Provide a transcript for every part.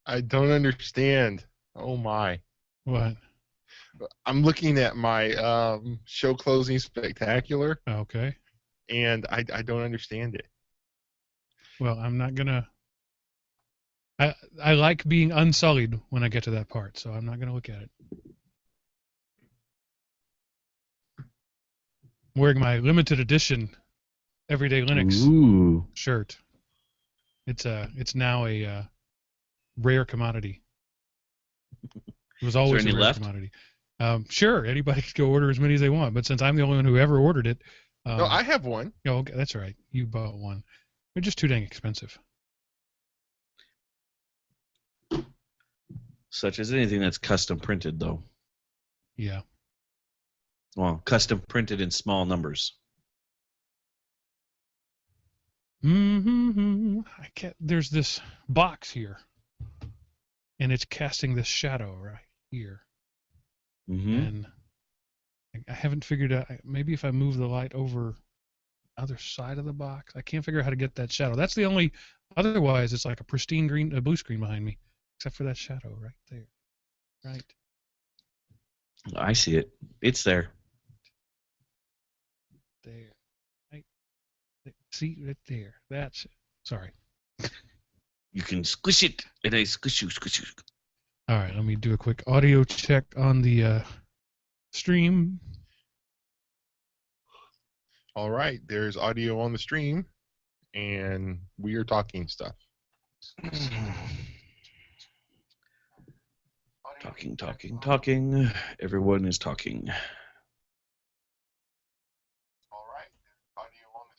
I don't understand. Oh my. What? I'm looking at my show closing spectacular, Okay. and I don't understand it. Well, I'm not gonna. I like being unsullied when I get to that part, so I'm not gonna look at it. I'm wearing my limited edition Everyday Linux Ooh. shirt. It's now a rare commodity. It was Is there always a any rare left? commodity. Sure, anybody can go order as many as they want, but since I'm the only one who ever ordered it, No, I have one. oh, okay, that's right. You bought one. They're just too dang expensive. Such as anything that's custom printed, though. Yeah. Well, custom printed in small numbers. I can't. There's this box here, and it's casting this shadow right here, and I haven't figured out. Maybe if I move the light over other side of the box, I can't figure out how to get that shadow. That's the only. Otherwise, it's like a pristine blue screen behind me, except for that shadow right there. Right. I see it. It's there. There. Right. See right there. That's it. Sorry. You can squish it, and I squish you. All right. Let me do a quick audio check on the stream. All right, there's audio on the stream, and we are talking stuff. Talking. Everyone is talking. All right, there's audio on the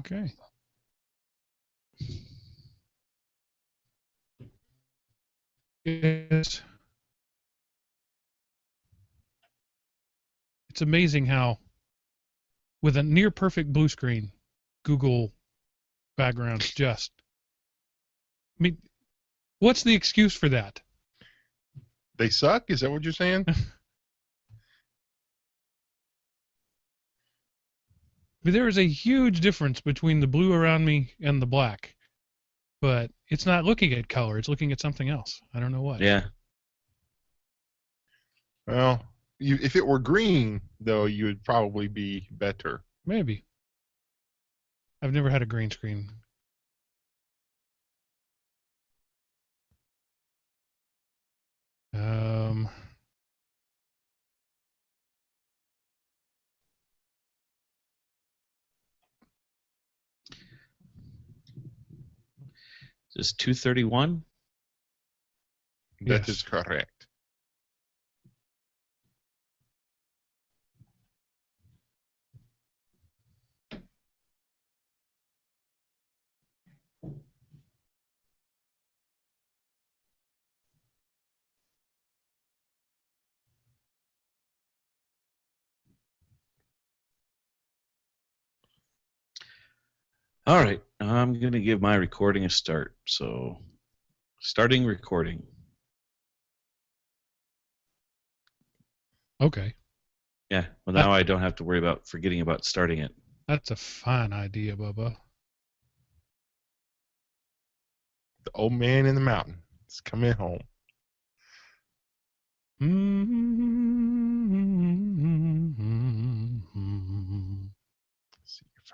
stream. Okay. It's amazing how, with a near perfect blue screen, Google backgrounds just. I mean, what's the excuse for that? They suck? Is that what you're saying? There is a huge difference between the blue around me and the black, but it's not looking at color. It's looking at something else. I don't know what. Yeah. Well, if it were green, though, you would probably be better. Maybe. I've never had a green screen. Is 231? That Yes. is correct. All right. I'm going to give my recording a start. So, starting recording. Okay. Yeah. Well, now I don't have to worry about forgetting about starting it. That's a fine idea, Bubba. The old man in the mountain is coming home. Let's see if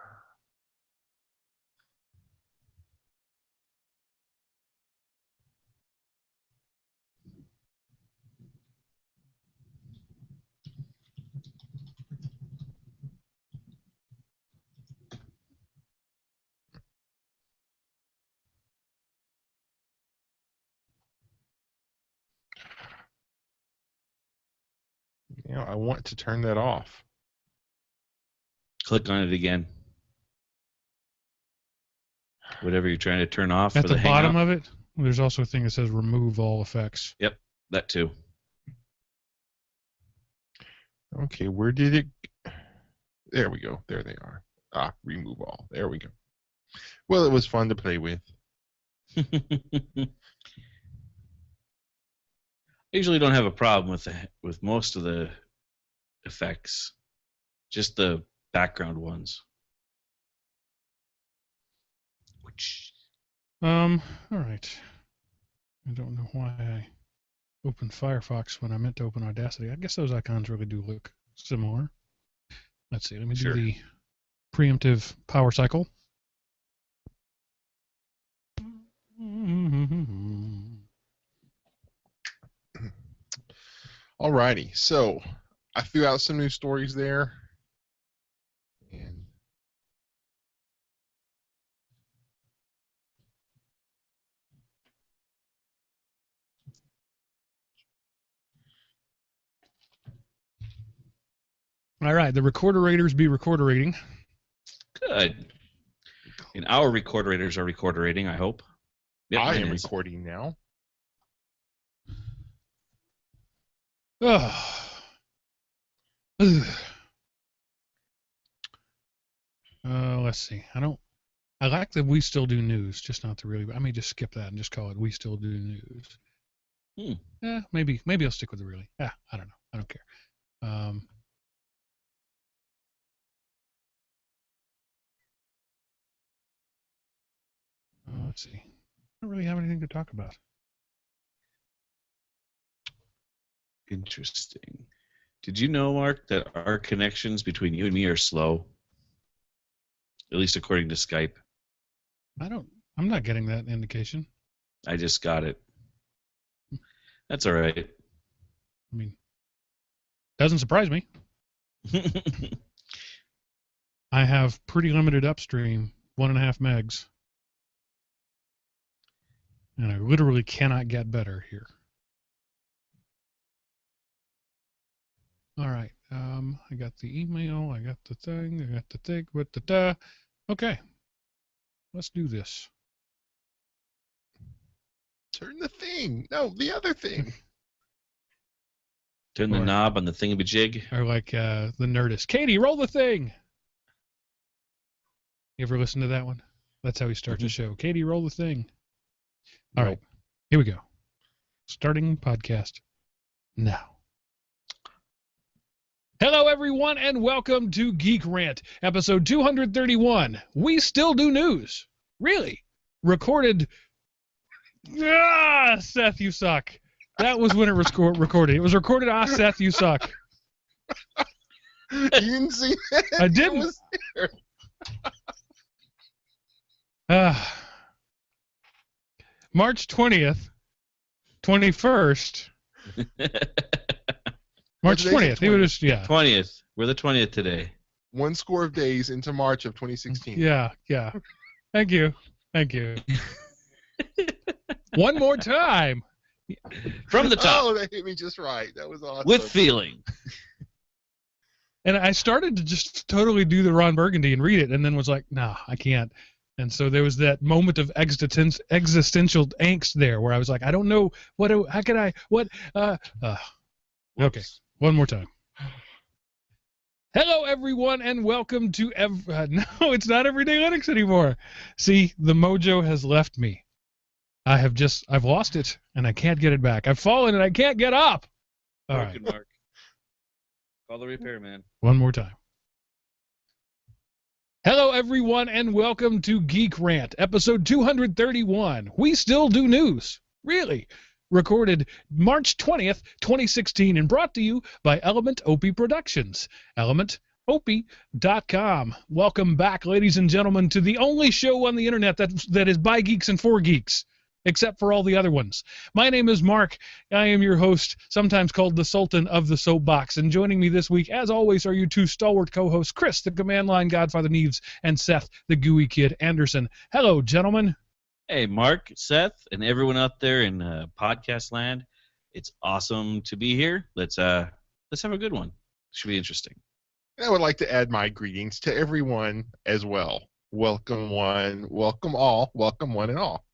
I want to turn that off. Click on it again. Whatever you're trying to turn off. At for the bottom Hangout. of it, there's also a thing that says remove all effects. Yep, that too. Okay, where did it? There we go. There they are. Remove all. There we go. Well, it was fun to play with. I usually don't have a problem with most of the effects, just the background ones. All right. I don't know why I opened Firefox when I meant to open Audacity. I guess those icons really do look similar. Let's see. Let me do the preemptive power cycle. Alrighty, so I threw out some news stories there, and All right, the recorderators be recorderating. Good. And our recorderators are recorderating, I hope. Yep, I mine am is. recording now. Oh. Let's see. I like that we still do news, just not the really. I may just skip that and just call it we still do news. Maybe I'll stick with the really. I don't know. I don't care. Let's see. I don't really have anything to talk about. Interesting. Did you know, Mark, that our connections between you and me are slow? At least according to Skype. I'm not getting that indication. I just got it. That's all right. I mean, doesn't surprise me. I have pretty limited upstream, 1.5 megs. And I literally cannot get better here. All right. I got the email. I got the thing. I got the thing. Okay. Let's do this. Turn the thing. No, the other thing. Turn the knob on the thingamajig. Or like the Nerdist. Katie, roll the thing. You ever listen to that one? That's how he starts the show. Katie, roll the thing. All right. Here we go. Starting podcast now. Hello, everyone, and welcome to GeekRant, episode 231. We still do news. Really? Recorded. Seth, you suck. That was when it was recorded. It was recorded. Seth, you suck. You didn't see that? I didn't. March 20th, 21st. March 20th. It was, 20th. We're the 20th today. 1 score of days into March of 2016. Yeah. Thank you. One more time. From the top. Oh, that hit me just right. That was awesome. With feeling. And I started to just totally do the Ron Burgundy and read it, and then was like, nah, I can't. And so there was that moment of existential angst there where I was like, I don't know how could I, okay, one more time. Hello, everyone, and welcome to no, it's not Everyday Linux anymore. See, the mojo has left me. I've lost it, and I can't get it back. I've fallen, and I can't get up. All right. Mark. Call the repairman. One more time. Hello, everyone, and welcome to GeekRant, episode 231. We still do news. Really? Recorded March 20th, 2016, and brought to you by Element OP Productions. ElementOP.com. Welcome back, ladies and gentlemen, to the only show on the internet that is by geeks and for geeks, except for all the other ones. My name is Mark. I am your host, sometimes called the Sultan of the Soapbox. And joining me this week, as always, are your two stalwart co-hosts, Chris, the Command Line Godfather Neves, and Seth, the Gooey Kid Anderson. Hello, gentlemen. Hey, Mark, Seth, and everyone out there in podcast land. It's awesome to be here. Let's have a good one. Should be interesting. And I would like to add my greetings to everyone as well. Welcome one, welcome all, welcome one and all.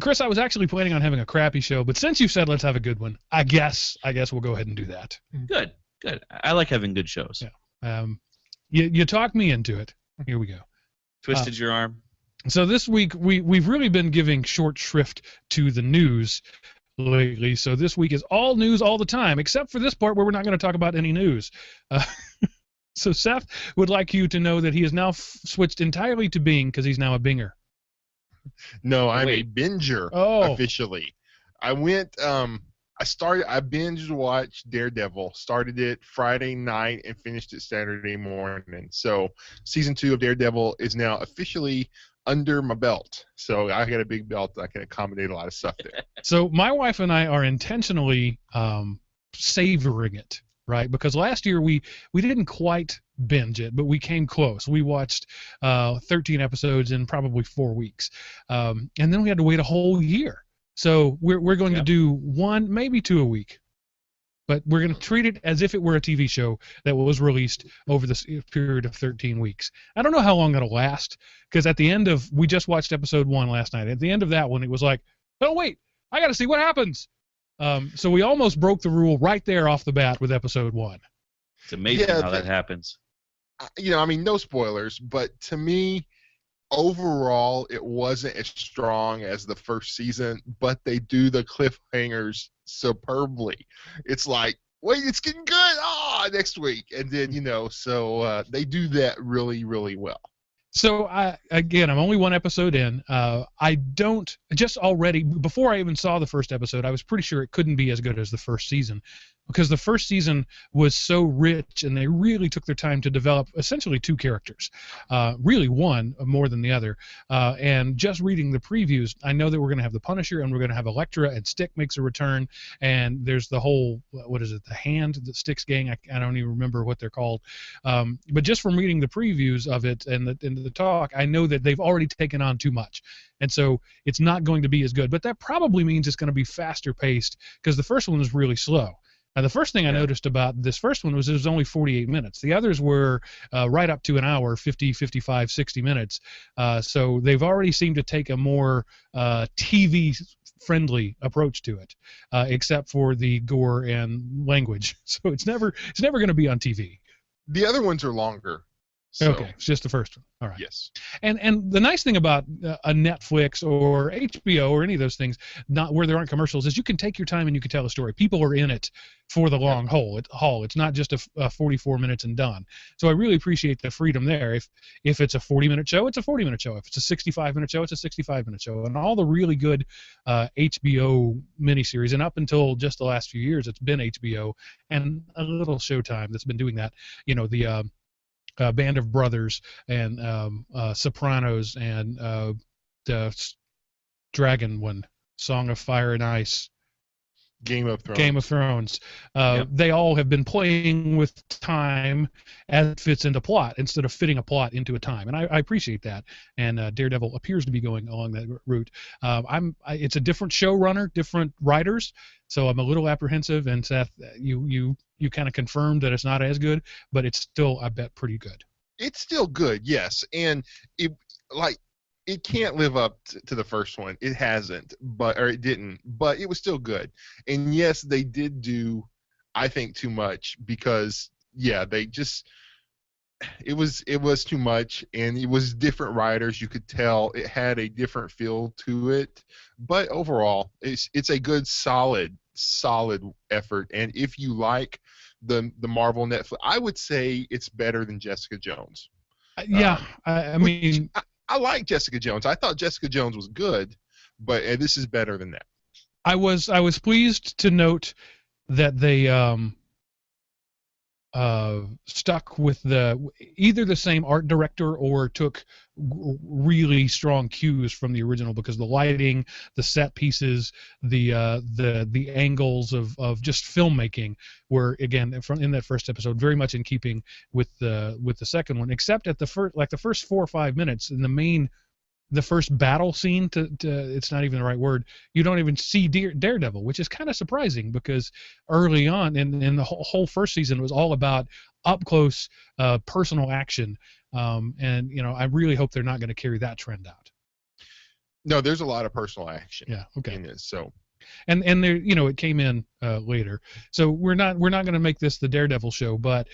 Chris, I was actually planning on having a crappy show, but since you said let's have a good one, I guess we'll go ahead and do that. Good. I like having good shows. Yeah. You talked me into it. Here we go. Twisted your arm. So this week we've really been giving short shrift to the news lately. So this week is all news all the time, except for this part where we're not going to talk about any news. So Seth would like you to know that he has now switched entirely to Bing because he's now a Binger. No, I'm a Wait. binger Oh. officially. I went. I binge watched Daredevil. Started it Friday night and finished it Saturday morning. So season 2 of Daredevil is now officially under my belt. So I got a big belt. I can accommodate a lot of stuff there. So my wife and I are intentionally savoring it, right? Because last year we didn't quite binge it, but we came close. We watched 13 episodes in probably 4 weeks, and then we had to wait a whole year. So we're going to do 1, maybe 2 a week, but we're going to treat it as if it were a TV show that was released over this period of 13 weeks. I don't know how long that'll last, because at the end of, we just watched episode 1 last night. At the end of that one, it was like, oh wait, I got to see what happens. So we almost broke the rule right there off the bat with episode 1. It's amazing how that happens. I mean, no spoilers, but to me, overall, it wasn't as strong as the first season, but they do the cliffhangers superbly. It's like, wait, it's getting good. Next week. And then, so they do that really, really well. So I'm only 1 episode in. I don't, just already, before I even saw the first episode, I was pretty sure it couldn't be as good as the first season, because the first season was so rich and they really took their time to develop essentially 2 characters, really one more than the other. And just reading the previews, I know that we're going to have the Punisher and we're going to have Elektra, and Stick makes a return, and there's the whole, what is it, the Hand, the Stick's gang, I don't even remember what they're called. But just from reading the previews of it and the talk, I know that they've already taken on too much. And so it's not going to be as good. But that probably means it's going to be faster paced, because the first one was really slow. Now, the first thing I noticed about this first one was it was only 48 minutes. The others were right up to an hour, 50, 55, 60 minutes. So they've already seemed to take a more TV-friendly approach to it, except for the gore and language. So it's never going to be on TV. The other ones are longer. So. Okay, it's just the first one. All right. Yes. And the nice thing about a Netflix or HBO or any of those things, not where there aren't commercials, is you can take your time and you can tell a story. People are in it for the long haul. It's not just a 44 minutes and done. So I really appreciate the freedom there. If it's a 40-minute show, it's a 40-minute show. If it's a 65-minute show, it's a 65-minute show. And all the really good HBO miniseries, and up until just the last few years, it's been HBO and a little Showtime that's been doing that. The Band of Brothers and Sopranos and the Dragon one, Song of Fire and Ice, Game of Thrones. They all have been playing with time as it fits into plot instead of fitting a plot into a time, and I appreciate that. And Daredevil appears to be going along that route. It's a different showrunner, different writers, so I'm a little apprehensive. And Seth, you kind of confirmed that it's not as good, but it's still, I bet, pretty good. It's still good, yes, and it can't live up to the first one. It hasn't, or it didn't, but it was still good. And yes, they did do, I think, too much, because they just, it was too much, and it was different writers. You could tell it had a different feel to it, but overall, it's a good, solid effort. And if you like the Marvel Netflix, I would say it's better than Jessica Jones. I mean, I like Jessica Jones. I thought Jessica Jones was good, but this is better than that. I was pleased to note that they stuck with either the same art director or took really strong cues from the original, because the lighting, the set pieces, the angles of just filmmaking were, again, in that first episode, very much in keeping with the second one, except at the first 4 or 5 minutes in the first battle scene, it's not even the right word, you don't even see Daredevil, which is kind of surprising, because early on in the whole first season was all about up close personal action, and I really hope they're not going to carry that trend out. No, there's a lot of personal action. Yeah, okay. In this, so. And there, it came in later, so we're not going to make this the Daredevil show, but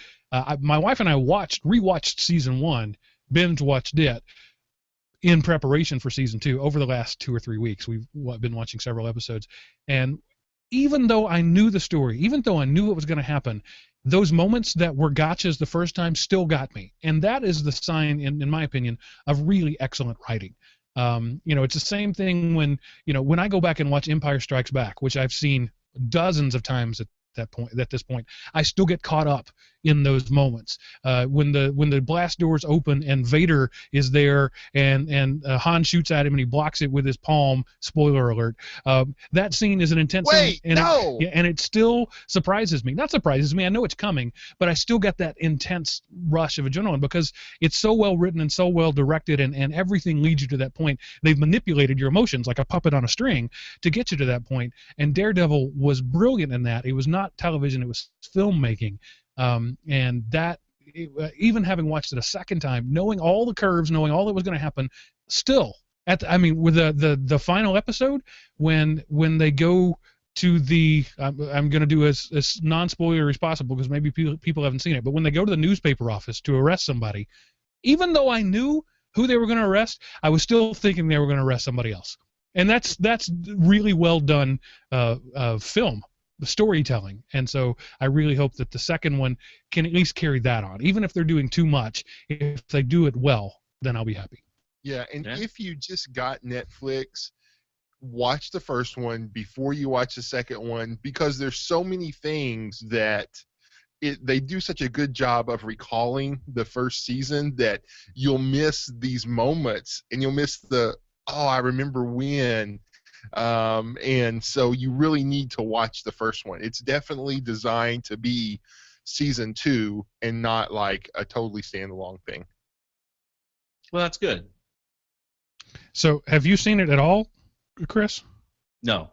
my wife and I rewatched season 1, binge watched it in preparation for season 2 over the last 2 or 3 weeks. We've been watching several episodes, and even though I knew the story, even though I knew what was going to happen, those moments that were gotchas the first time still got me, and that is the sign, in my opinion, of really excellent writing. It's the same thing when I go back and watch Empire Strikes Back, which I've seen dozens of times at this point, I still get caught up in those moments. When the blast doors open and Vader is there and Han shoots at him and he blocks it with his palm. Spoiler alert. That scene is an intense scene, and it still surprises me. Not surprises me. I know it's coming, but I still get that intense rush of adrenaline because it's so well written and so well directed, and everything leads you to that point. They've manipulated your emotions like a puppet on a string to get you to that point. And Daredevil was brilliant in that. It was not television, it was filmmaking. And that, even having watched it a second time, knowing all the curves, knowing all that was going to happen, still, with the final episode, when they go to the, I'm going to do as non-spoiler as possible because maybe people haven't seen it, but when they go to the newspaper office to arrest somebody, even though I knew who they were going to arrest, I was still thinking they were going to arrest somebody else. And that's really well done film, the storytelling. And so I really hope that the second one can at least carry that on. Even if they're doing too much, if they do it well, then I'll be happy. Yeah, and if you just got Netflix, watch the first one before you watch the second one, because there's so many things that they do such a good job of recalling the first season that you'll miss these moments, and you'll miss I remember when. And so you really need to watch the first one. It's definitely designed to be season 2 and not like a totally standalone thing. Well, that's good. So have you seen it at all, Chris? No.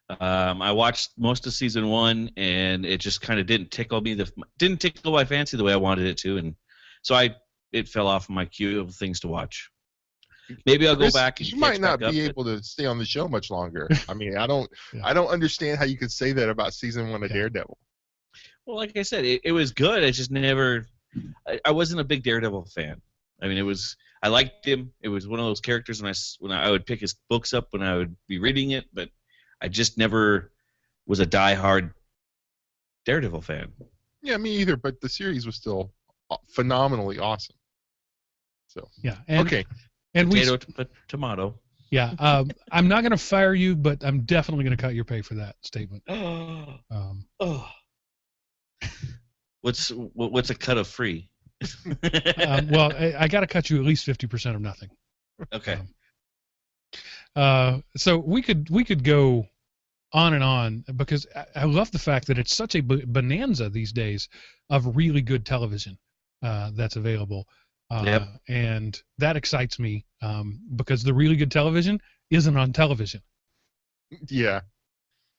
I watched most of season 1, and it just kind of didn't tickle my fancy the way I wanted it to, and so it fell off my queue of things to watch. Maybe I'll go back. And you might not be able to stay on the show much longer. I mean, I don't understand how you could say that about season 1 of Daredevil. Well, like I said, it was good. I just never. I wasn't a big Daredevil fan. I mean, I liked him. It was one of those characters when I would pick his books up when I would be reading it, but I just never was a diehard Daredevil fan. Yeah, me either. But the series was still phenomenally awesome. So yeah. Okay. And tomato. Yeah, I'm not going to fire you, but I'm definitely going to cut your pay for that statement. What's a cut of free? Well, I got to cut you at least 50% of nothing. Okay. So we could go on and on because I love the fact that it's such a bonanza these days of really good television that's available. And that excites me because the really good television isn't on television. Yeah.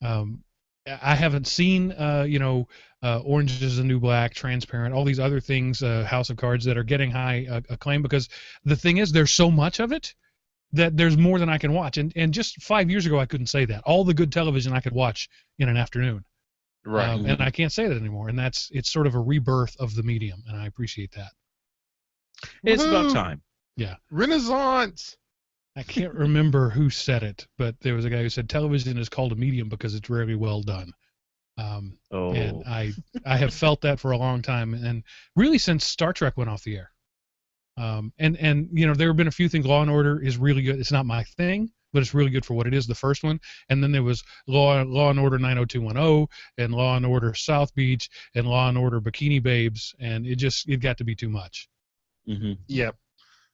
I haven't seen, Orange is the New Black, Transparent, all these other things, House of Cards that are getting high acclaim because the thing is there's so much of it that there's more than I can watch. And just 5 years ago I couldn't say that. All the good television I could watch in an afternoon. Right. And I can't say that anymore. And it's sort of a rebirth of the medium, and I appreciate that. It's about time. Yeah. Renaissance. I can't remember who said it, but there was a guy who said television is called a medium because it's very well done. And I have felt that for a long time, and really since Star Trek went off the air. And there have been a few things. Law and Order is really good. It's not my thing, but it's really good for what it is, the first one. And then there was Law and Order 90210 and Law and Order South Beach and Law and Order Bikini Babes, and it got to be too much. Mm-hmm. Yep.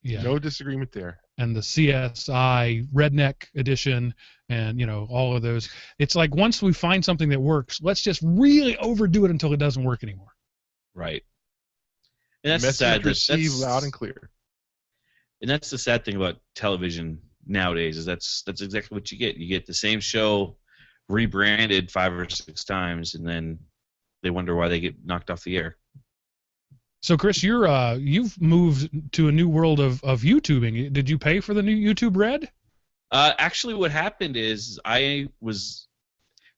Yeah. No disagreement there. And the CSI Redneck edition and, all of those. It's like once we find something that works, let's just really overdo it until it doesn't work anymore. Right. And that's sad. Received loud and clear. And that's the sad thing about television nowadays is that's exactly what you get. You get the same show rebranded 5 or 6 times, and then they wonder why they get knocked off the air. So, Chris, you've moved to a new world of YouTubing. Did you pay for the new YouTube Red? Actually, what happened is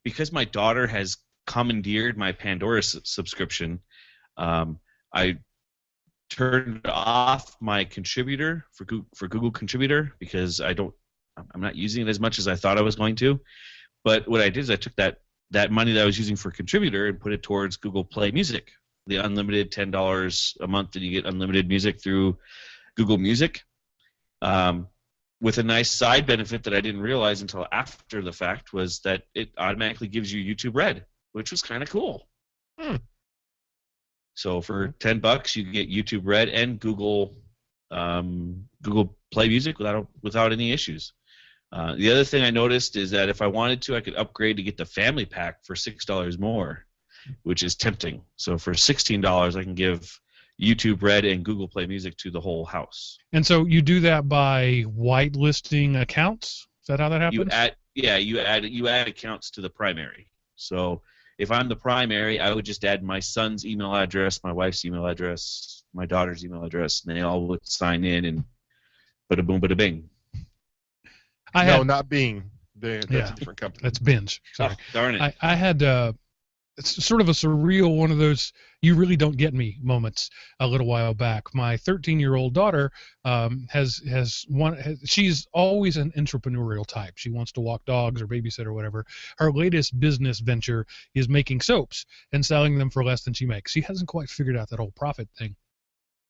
because my daughter has commandeered my Pandora subscription, I turned off my contributor for Google Contributor because I'm not using it as much as I thought I was going to. But what I did is I took that money that I was using for Contributor and put it towards Google Play Music. The unlimited $10 a month that you get unlimited music through Google Music. Now with a nice side benefit that I didn't realize until after the fact was that it automatically gives you YouTube Red, which was kind of cool. So for $10, you get YouTube Red and Google Play Music without any issues. The other thing I noticed is that if I wanted to, I could upgrade to get the family pack for $6 more, which is tempting. So for $16, I can give YouTube Red and Google Play Music to the whole house. And so you do that by whitelisting accounts? Is that how that happens? You add accounts to the primary. So if I'm the primary, I would just add my son's email address, my wife's email address, my daughter's email address, and they all would sign in, and bada boom, bada bing. Not Bing. That's a different company. That's Binge. Sorry. Oh, darn it. I had it's sort of a surreal one of those you really don't get me moments a little while back. My 13-year-old daughter she's always an entrepreneurial type. She wants to walk dogs or babysit or whatever. Her latest business venture is making soaps and selling them for less than she makes. She hasn't quite figured out that whole profit thing.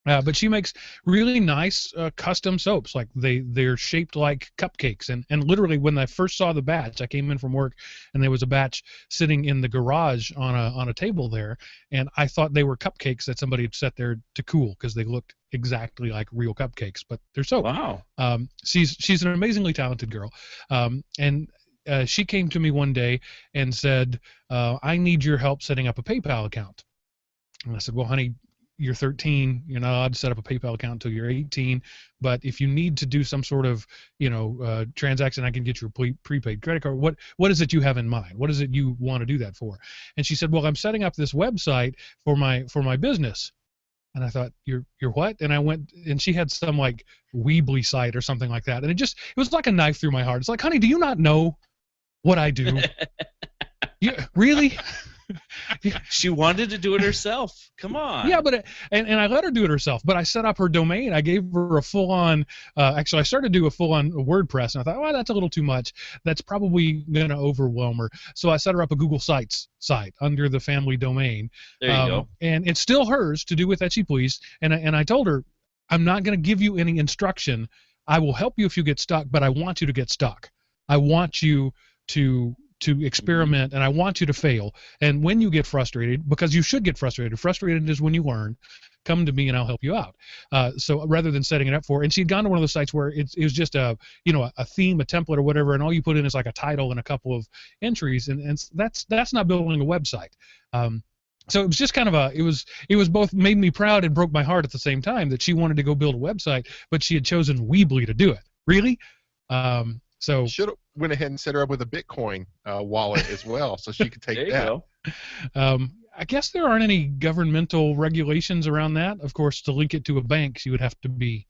But she makes really nice custom soaps. Like they're shaped like cupcakes. And literally when I first saw the batch, I came in from work and there was a batch sitting in the garage on a table there, and I thought they were cupcakes that somebody had set there to cool because they looked exactly like real cupcakes, but they're soap. Wow. She's an amazingly talented girl. And she came to me one day and said, I need your help setting up a PayPal account. And I said, well, honey, you're 13, you're not allowed to set up a PayPal account until you're 18, but if you need to do some sort of, transaction, I can get you a prepaid credit card. What is it you have in mind? What is it you want to do that for? And she said, well, I'm setting up this website for my business. And I thought, you're what? And I went, and she had some like Weebly site or something like that. And it was like a knife through my heart. It's like, honey, do you not know what I do? Really? She wanted to do it herself. Come on. Yeah, but and I let her do it herself. But I set up her domain. I gave her a full-on. Actually, I started to do a full-on WordPress, and I thought, well, that's a little too much. That's probably going to overwhelm her. So I set her up a Google Sites site under the family domain. There you go. And it's still hers to do with as she please. And I told her, I'm not going to give you any instruction. I will help you if you get stuck, but I want you to get stuck. I want you to experiment, and I want you to fail. And when you get frustrated, because you should get frustrated is when you learn, come to me and I'll help you out. So rather than setting it up for, and she'd gone to one of those sites where it was just a theme, a template or whatever, and all you put in is like a title and a couple of entries, and that's not building a website. So it was just kind of it was both made me proud and broke my heart at the same time that she wanted to go build a website, but she had chosen Weebly to do it. Really? So should have went ahead and set her up with a Bitcoin wallet as well, so she could take there you that. Go. I guess there aren't any governmental regulations around that. Of course, to link it to a bank, you would have to be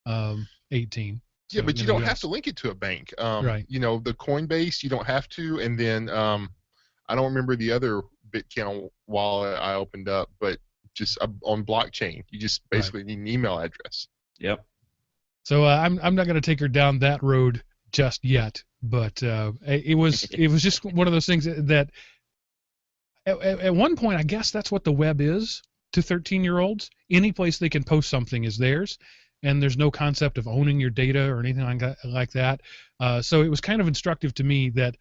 18. Yeah, but you don't have to link it to a bank. Right. The Coinbase, you don't have to, and then I don't remember the other Bitcoin wallet I opened up, but just on blockchain, you just basically need an email address. Yep. So I'm not going to take her down that road just yet, but it was just one of those things that at one point, I guess that's what the web is to 13-year-olds. Any place they can post something is theirs, and there's no concept of owning your data or anything like that. So it was kind of instructive to me that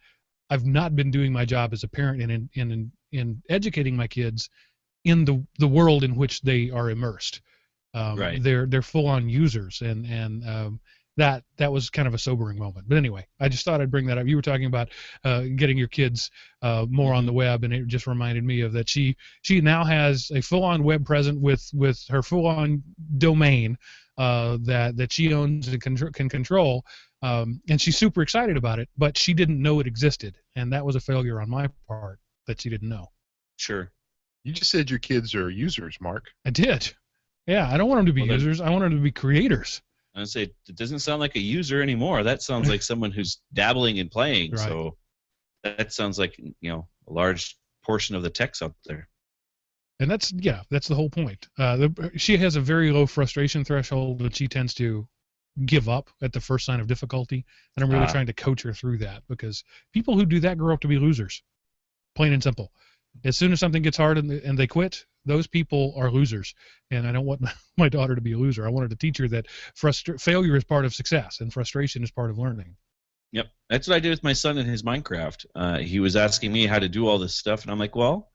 I've not been doing my job as a parent in educating my kids in the world in which they are immersed. Right. They're full-on users, and that was kind of a sobering moment. But anyway, I just thought I'd bring that up. You were talking about getting your kids more on the web, and it just reminded me of that. She now has a full-on web presence with her full-on domain that she owns and can control, and she's super excited about it. But she didn't know it existed, and that was a failure on my part that she didn't know. Sure. You just said your kids are users, Mark. I did. Yeah, I don't want them to be users. I want them to be creators. I would say it doesn't sound like a user anymore. That sounds like someone who's dabbling and playing. Right. So that sounds like a large portion of the tech's out there. And that's the whole point. She has a very low frustration threshold, and she tends to give up at the first sign of difficulty. And I'm really trying to coach her through that, because people who do that grow up to be losers, plain and simple. As soon as something gets hard and they quit, those people are losers. And I don't want my daughter to be a loser. I wanted to teach her that failure is part of success and frustration is part of learning. Yep, that's what I did with my son in his Minecraft. He was asking me how to do all this stuff, and I'm like, well,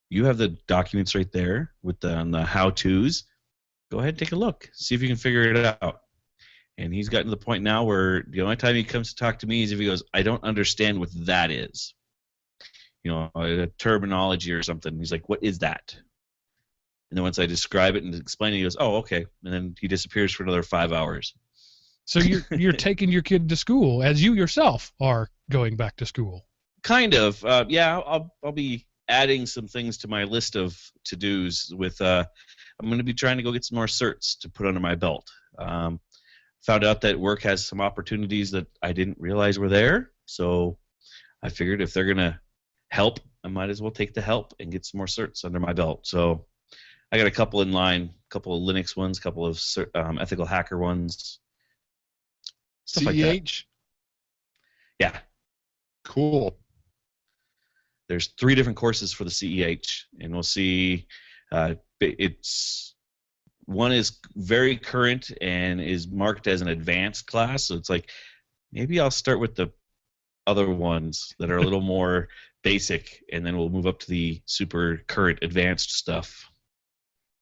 you have the documents right there with the how-tos. Go ahead and take a look. See if you can figure it out. And he's gotten to the point now where the only time he comes to talk to me is if he goes, I don't understand what that is. You know, a terminology or something. He's like, what is that? And then once I describe it and explain it, he goes, oh, okay. And then he disappears for another 5 hours. So you're taking your kid to school as you yourself are going back to school. Kind of. Yeah, I'll be adding some things to my list of to-dos with I'm going to be trying to go get some more certs to put under my belt. Found out that work has some opportunities that I didn't realize were there. So I figured if they're going to help, I might as well take the help and get some more certs under my belt. So I got a couple in line, a couple of Linux ones, a couple of ethical hacker ones. Stuff like that. Yeah. Cool. There's 3 different courses for the CEH, and we'll see. It's one is very current and is marked as an advanced class, so it's like maybe I'll start with the other ones that are a little more basic, and then we'll move up to the super current advanced stuff.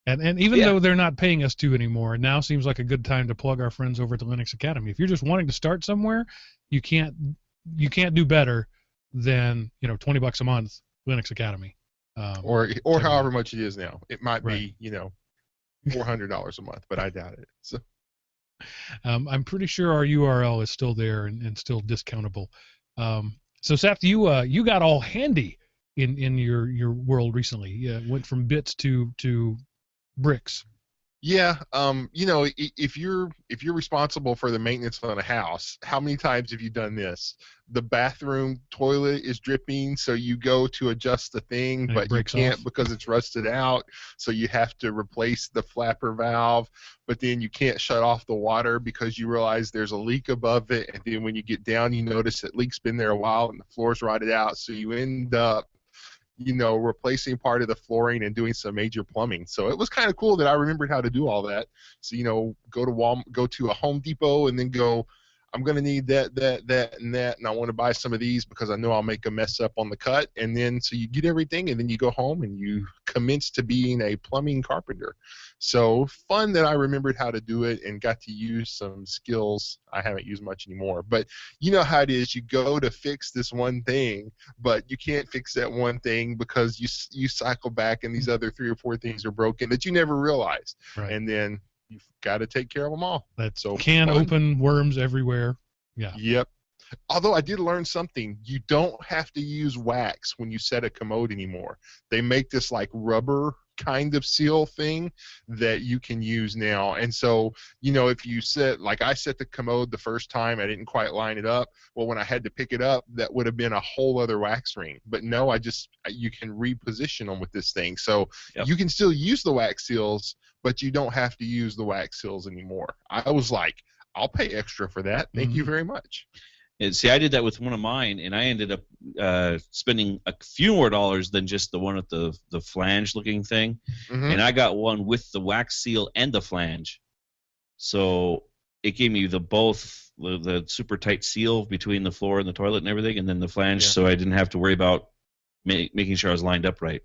And even though they're not paying us to anymore, now seems like a good time to plug our friends over at the Linux Academy. If you're just wanting to start somewhere, you can't do better than $20 a month Linux Academy. Or however much it is now. It might be $400 a month, but I doubt it. So I'm pretty sure our URL is still there and still discountable. So Seth, you got all handy in your world recently. Went from bits to bricks. Yeah, if you're responsible for the maintenance on a house, how many times have you done this? The bathroom toilet is dripping, so you go to adjust the thing, but you can't because it's rusted out, so you have to replace the flapper valve, but then you can't shut off the water because you realize there's a leak above it, and then when you get down, you notice that leak's been there a while and the floor's rotted out, so you end up replacing part of the flooring and doing some major plumbing. So it was kind of cool that I remembered how to do all that. So, go to a Home Depot and then go, I'm going to need that, and I want to buy some of these because I know I'll make a mess up on the cut. And then, so you get everything, and then you go home and you commence to being a plumbing carpenter. So fun that I remembered how to do it and got to use some skills I haven't used much anymore. But you know how it is. You go to fix this one thing, but you can't fix that one thing because you cycle back and these other 3 or 4 things are broken that you never realized. Right. And then you've got to take care of them all. That's so can fun. Open worms everywhere. Yeah. Yep. Although I did learn something. You don't have to use wax when you set a commode anymore. They make this like rubber kind of seal thing that you can use now. And so, if you I set the commode the first time, I didn't quite line it up. Well, when I had to pick it up, that would have been a whole other wax ring. But no, you can reposition them with this thing. So you can still use the wax seals, but you don't have to use the wax seals anymore. I was like, I'll pay extra for that. Thank you very much. And see, I did that with one of mine, and I ended up spending a few more dollars than just the one with the flange-looking thing. Mm-hmm. And I got one with the wax seal and the flange. So it gave me the super tight seal between the floor and the toilet and everything, and then the flange, so I didn't have to worry about making sure I was lined up right.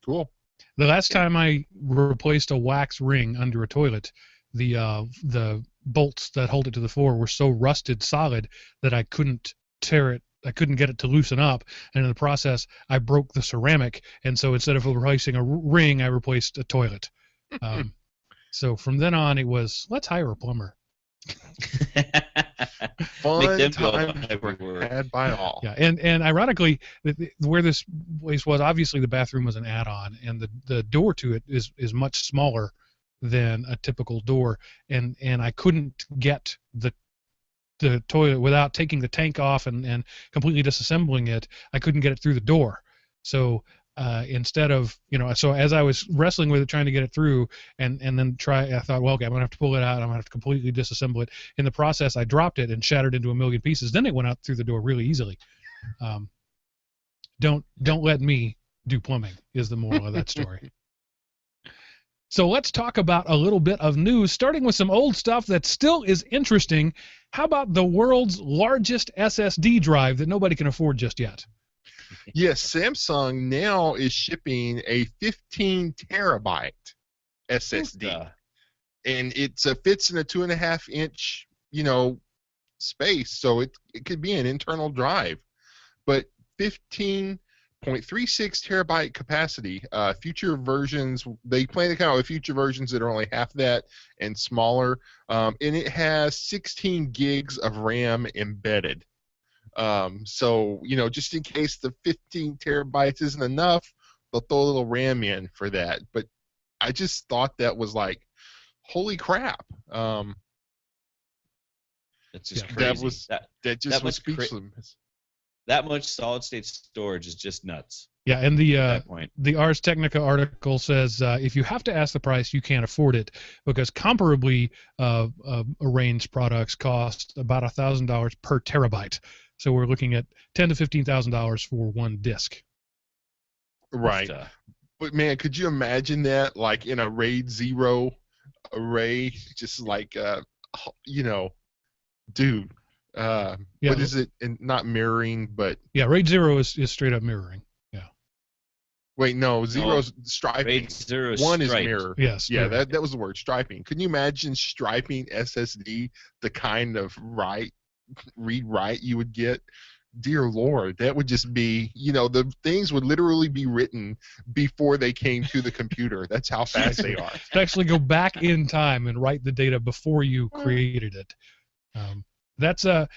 Cool. The last time I replaced a wax ring under a toilet, the bolts that hold it to the floor were so rusted solid that I couldn't tear it. I couldn't get it to loosen up, and in the process, I broke the ceramic. And so instead of replacing a ring, I replaced a toilet. So from then on, it was let's hire a plumber. Fun time had by all. Yeah, and ironically, where this place was, obviously the bathroom was an add-on, and the door to it is much smaller than a typical door, and I couldn't get the toilet without taking the tank off and completely disassembling it. I couldn't get it through the door. So instead of, so as I was wrestling with it, trying to get it through, and then I thought, well, okay, I'm gonna have to pull it out. I'm gonna have to completely disassemble it. In the process, I dropped it and shattered into a million pieces. Then it went out through the door really easily. Don't let me do plumbing is the moral of that story. So let's talk about a little bit of news, starting with some old stuff that still is interesting. How about the world's largest SSD drive that nobody can afford just yet? Yes, Samsung now is shipping a 15 terabyte SSD, and it fits in a 2.5-inch, space, so it could be an internal drive, but 15.36 terabyte capacity. Future versions, they plan to come out with future versions that are only half that and smaller, and it has 16 gigs of RAM embedded. So, just in case the 15 terabytes isn't enough, they'll throw a little RAM in for that. But I just thought that was like, holy crap. That's just crazy. That was speechless. That much solid state storage is just nuts. Yeah, and the Ars Technica article says if you have to ask the price, you can't afford it, because comparably arranged products cost about $1,000 per terabyte. So we're looking at $10,000 to $15,000 for one disk. Right. But man, could you imagine that, like in a RAID 0 array, just like dude. What is it? And not mirroring, but RAID 0 is straight up mirroring. Yeah. Wait, no, 0's striping. RAID 0 is 1 striped. is mirror. Yes. Yeah, mirroring. that was the word, striping. Can you imagine striping SSD, the kind of read-write you would get? Dear Lord, that would just be, the things would literally be written before they came to the computer. That's how fast they are. To actually go back in time and write the data before you created it. That's the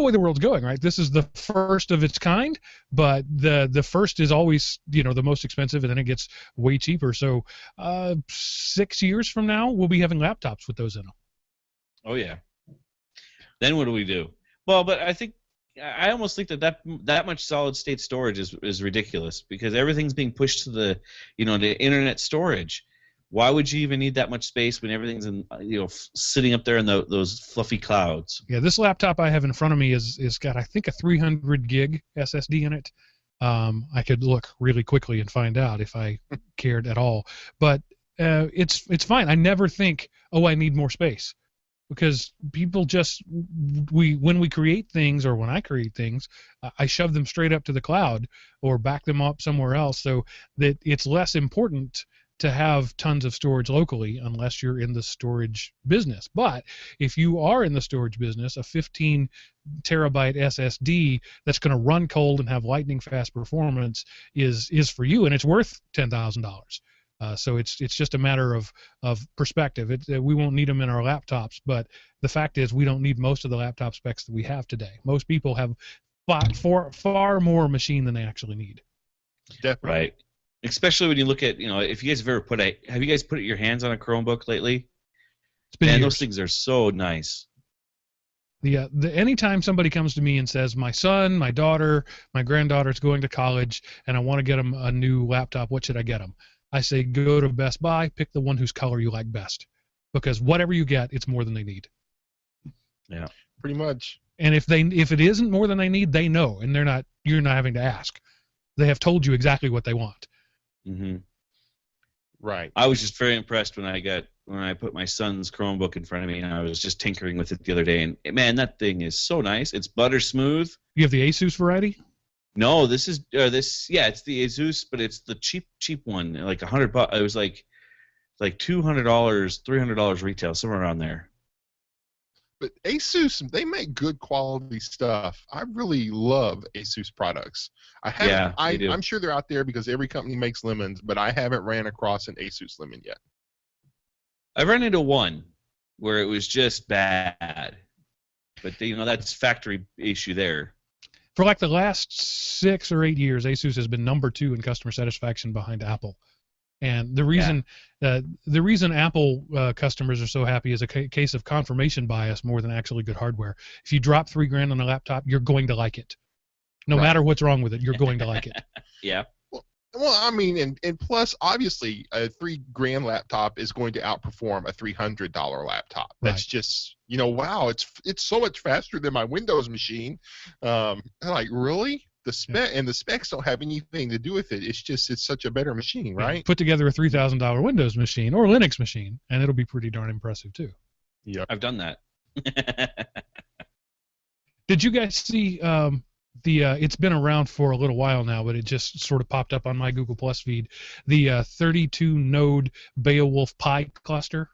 way the world's going, right? This is the first of its kind, but the first is always, the most expensive, and then it gets way cheaper. So 6 years from now, we'll be having laptops with those in them. Oh yeah. Then what do we do? Well, but I almost think that much solid state storage is ridiculous, because everything's being pushed to the internet storage. Why would you even need that much space when everything's in sitting up there in those fluffy clouds? Yeah, this laptop I have in front of me is got, I think, a 300 gig SSD in it. I could look really quickly and find out if I cared at all, but it's fine. I never think, oh, I need more space, because people just when we create things, or when I create things, I shove them straight up to the cloud or back them up somewhere else, so that it's less important to have tons of storage locally, unless you're in the storage business. But if you are in the storage business, a 15 terabyte SSD that's going to run cold and have lightning fast performance is for you, and it's worth $10,000. So it's just a matter of perspective. We won't need them in our laptops, but the fact is we don't need most of the laptop specs that we have today. Most people have far more machine than they actually need. Definitely. Right. Especially when you look at, if you guys have you guys put your hands on a Chromebook lately? It's been Man, years. those things are so nice. Anytime somebody comes to me and says, my son, my daughter, my granddaughter's going to college, and I want to get them a new laptop, what should I get them? I say, go to Best Buy, pick the one whose color you like best, because whatever you get, it's more than they need. Yeah, pretty much. And if it isn't more than they need, they know, and you're not having to ask. They have told you exactly what they want. Mm-hmm. Right. I was just very impressed when I put my son's Chromebook in front of me, and I was just tinkering with it the other day, and man, that thing is so nice. It's butter smooth. You have the Asus variety? No, it's the Asus, but it's the cheap one, like $100. It was like $200, $300 retail, somewhere around there. But Asus, they make good quality stuff. I really love Asus products. I'm sure they're out there because every company makes lemons, but I haven't ran across an Asus lemon yet. I've run into one where it was just bad, but that's factory issue there. For like the last 6 or 8 years, Asus has been number 2 in customer satisfaction behind Apple. And the reason Apple customers are so happy is a case of confirmation bias more than actually good hardware. If you drop $3,000 on a laptop, you're going to like it. No matter what's wrong with it, you're going to like it. Yeah. Well, I mean, and plus, obviously, a $3,000 laptop is going to outperform a $300 laptop. That's just, wow, it's so much faster than my Windows machine. Like, really? the specs don't have anything to do with it. It's just it's such a better machine, right? Yeah, put together a $3,000 Windows machine or Linux machine, and it'll be pretty darn impressive too. Yeah, I've done that. Did you guys see it's been around for a little while now, but it just sort of popped up on my Google Plus feed, the 32 node Beowulf Pi cluster?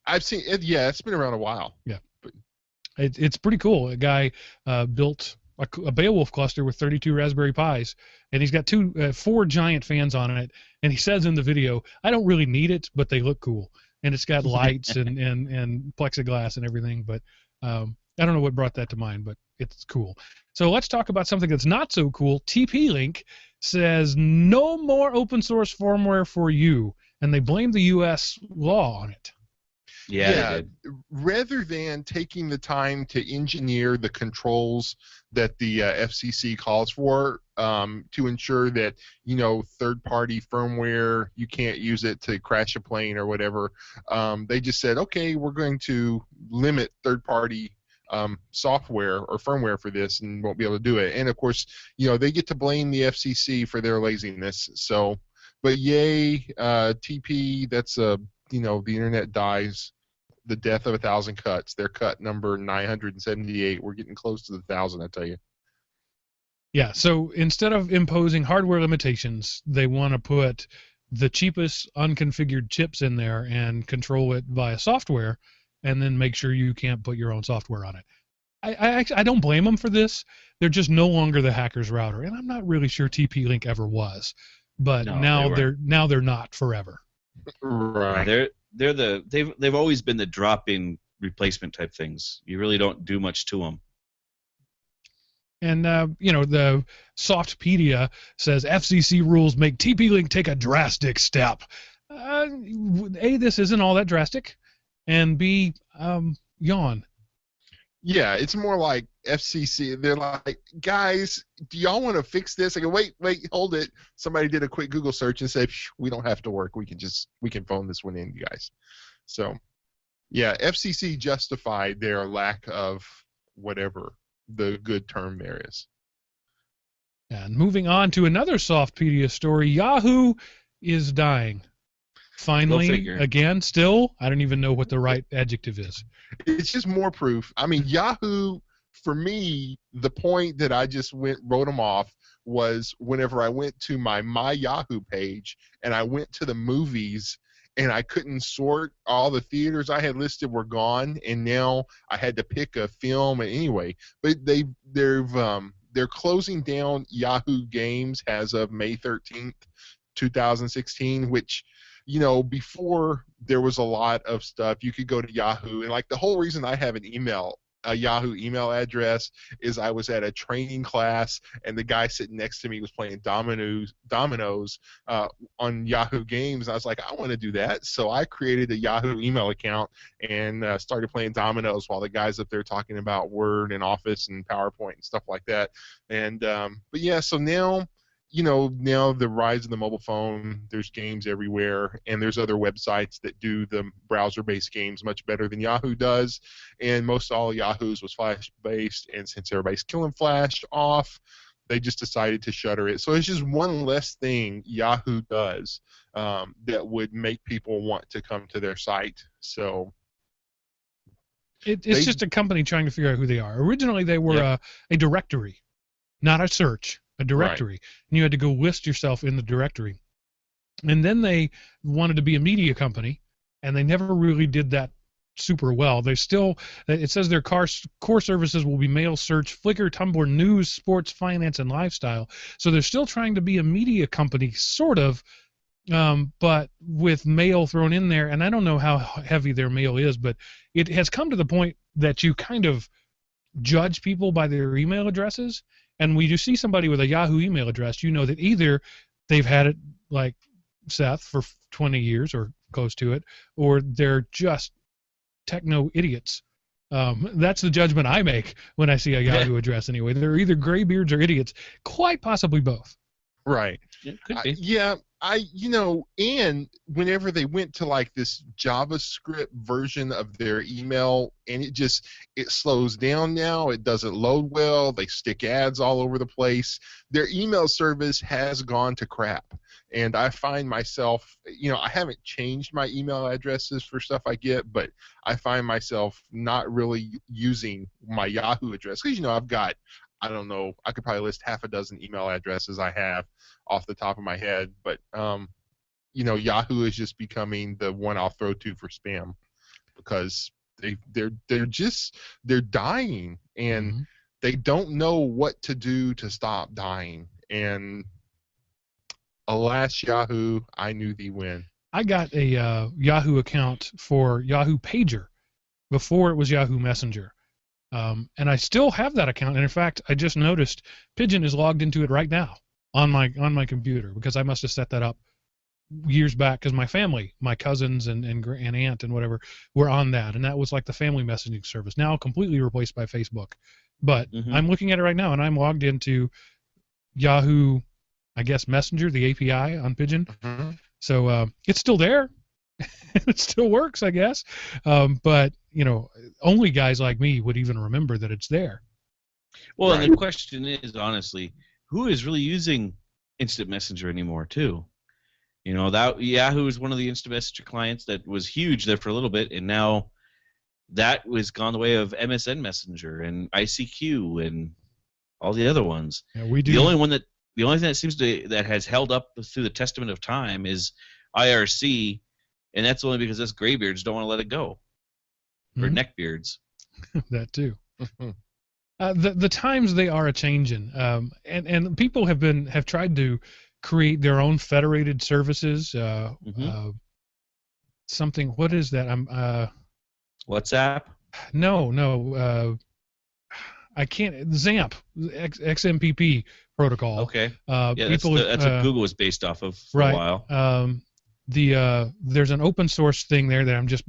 I've seen it. Yeah, it's been around a while. Yeah, it's pretty cool. A guy built a Beowulf cluster with 32 Raspberry Pis, and he's got 4 giant fans on it. And he says in the video, "I don't really need it, but they look cool." And it's got lights and plexiglass and everything. But I don't know what brought that to mind, but it's cool. So let's talk about something that's not so cool. TP-Link says no more open source firmware for you, and they blame the U.S. law on it. Yeah, they did. Rather than taking the time to engineer the controls that the FCC calls for to ensure that, third-party firmware, you can't use it to crash a plane or whatever, they just said, okay, we're going to limit third-party software or firmware for this and won't be able to do it. And, of course, they get to blame the FCC for their laziness. So, but yay, TP, that's the internet dies. The death of 1,000 cuts. Their cut number 978. We're getting close to the 1,000, I tell you. Yeah, so instead of imposing hardware limitations, they want to put the cheapest unconfigured chips in there and control it via software, and then make sure you can't put your own software on it. I don't blame them for this. They're just no longer the hacker's router, and I'm not really sure TP-Link ever was, but now they're not forever. Right. They've always been the drop-in replacement type things. You really don't do much to them. And the Softpedia says FCC rules make TP-Link take a drastic step. A, this isn't all that drastic, and B, yawn. Yeah, it's more like FCC. They're like, guys, do y'all want to fix this? I go, wait, hold it. Somebody did a quick Google search and said, we don't have to work. We can phone this one in, you guys. So, yeah, FCC justified their lack of whatever the good term there is. And moving on to another Softpedia story, Yahoo is dying. Finally, again, still, I don't even know what the right adjective is. It's just more proof. I mean, Yahoo, for me, the point that I just wrote them off was whenever I went to my Yahoo page and I went to the movies and I couldn't sort, all the theaters I had listed were gone, and now I had to pick a film anyway. But they're closing down Yahoo Games as of May 13th, 2016, which, before there was a lot of stuff. You could go to Yahoo, and like the whole reason I have a Yahoo email address is I was at a training class and the guy sitting next to me was playing dominoes on Yahoo Games. I was like, I want to do that. So I created a Yahoo email account and started playing dominoes while the guys up there talking about Word and Office and PowerPoint and stuff like that. And but yeah, so now now the rise of the mobile phone, there's games everywhere, and there's other websites that do the browser-based games much better than Yahoo does, and most all Yahoo's was Flash-based, and since everybody's killing Flash off, they just decided to shutter it. So it's just one less thing Yahoo does that would make people want to come to their site. So it's just a company trying to figure out who they are. Originally, they were a directory, not a search. A directory, right. And you had to go list yourself in the directory. And then they wanted to be a media company, and they never really did that super well. They still, it says their core services will be mail, search, Flickr, Tumblr, news, sports, finance, and lifestyle. So they're still trying to be a media company, sort of, but with mail thrown in there. And I don't know how heavy their mail is, but it has come to the point that you kind of judge people by their email addresses. And when you see somebody with a Yahoo email address, you know that either they've had it like Seth for 20 years or close to it, or they're just techno idiots. That's the judgment I make when I see a Yahoo address anyway. They're either graybeards or idiots, quite possibly both. Right. It could be. Yeah, And whenever they went to like this JavaScript version of their email, and it slows down now, it doesn't load well, they stick ads all over the place. Their email service has gone to crap. And I find myself, I haven't changed my email addresses for stuff I get, but I find myself not really using my Yahoo address because, I've got, I don't know, I could probably list half a dozen email addresses I have off the top of my head, but Yahoo is just becoming the one I'll throw to for spam because they're dying, and they don't know what to do to stop dying. And alas, Yahoo, I knew thee when. I got a Yahoo account for Yahoo Pager before it was Yahoo Messenger. And I still have that account. And in fact, I just noticed Pigeon is logged into it right now on my computer because I must have set that up years back because my family, my cousins and aunt and whatever were on that. And that was like the family messaging service, now completely replaced by Facebook. But I'm looking at it right now, and I'm logged into Yahoo, I guess, Messenger, the API on Pigeon. So it's still there. It still works, I guess. But, only guys like me would even remember that it's there. Well, and the question is, honestly, who is really using Instant Messenger anymore, too? That Yahoo is one of the Instant Messenger clients that was huge there for a little bit, and now that was gone the way of MSN Messenger and ICQ and all the other ones. Yeah, we do. The only thing that has held up through the testament of time is IRC, and that's only because us graybeards don't want to let it go. Or neckbeards. That too. The times they are a changing, and people have tried to create their own federated services. Something. What is that? WhatsApp? No. I can't. XAMPP, XMPP protocol. Okay. That's what Google was based off of for a while. There's an open source thing there that I'm just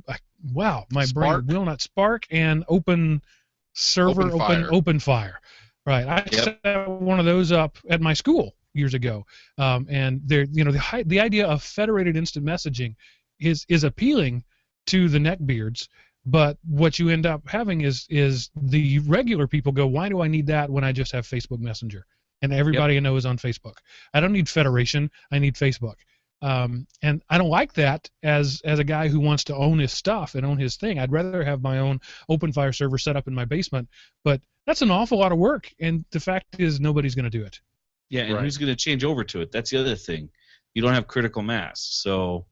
wow, my Spark? brain will not Spark and Open Server, OpenFire. Right. I set one of those up at my school years ago, and the idea of federated instant messaging is appealing to the neckbeards. But what you end up having is the regular people go, why do I need that when I just have Facebook Messenger? And everybody I know is on Facebook. I don't need federation. I need Facebook. And I don't like that as a guy who wants to own his stuff and own his thing. I'd rather have my own OpenFire server set up in my basement. But that's an awful lot of work, and the fact is nobody's going to do it. Yeah, and who's going to change over to it? That's the other thing. You don't have critical mass, so...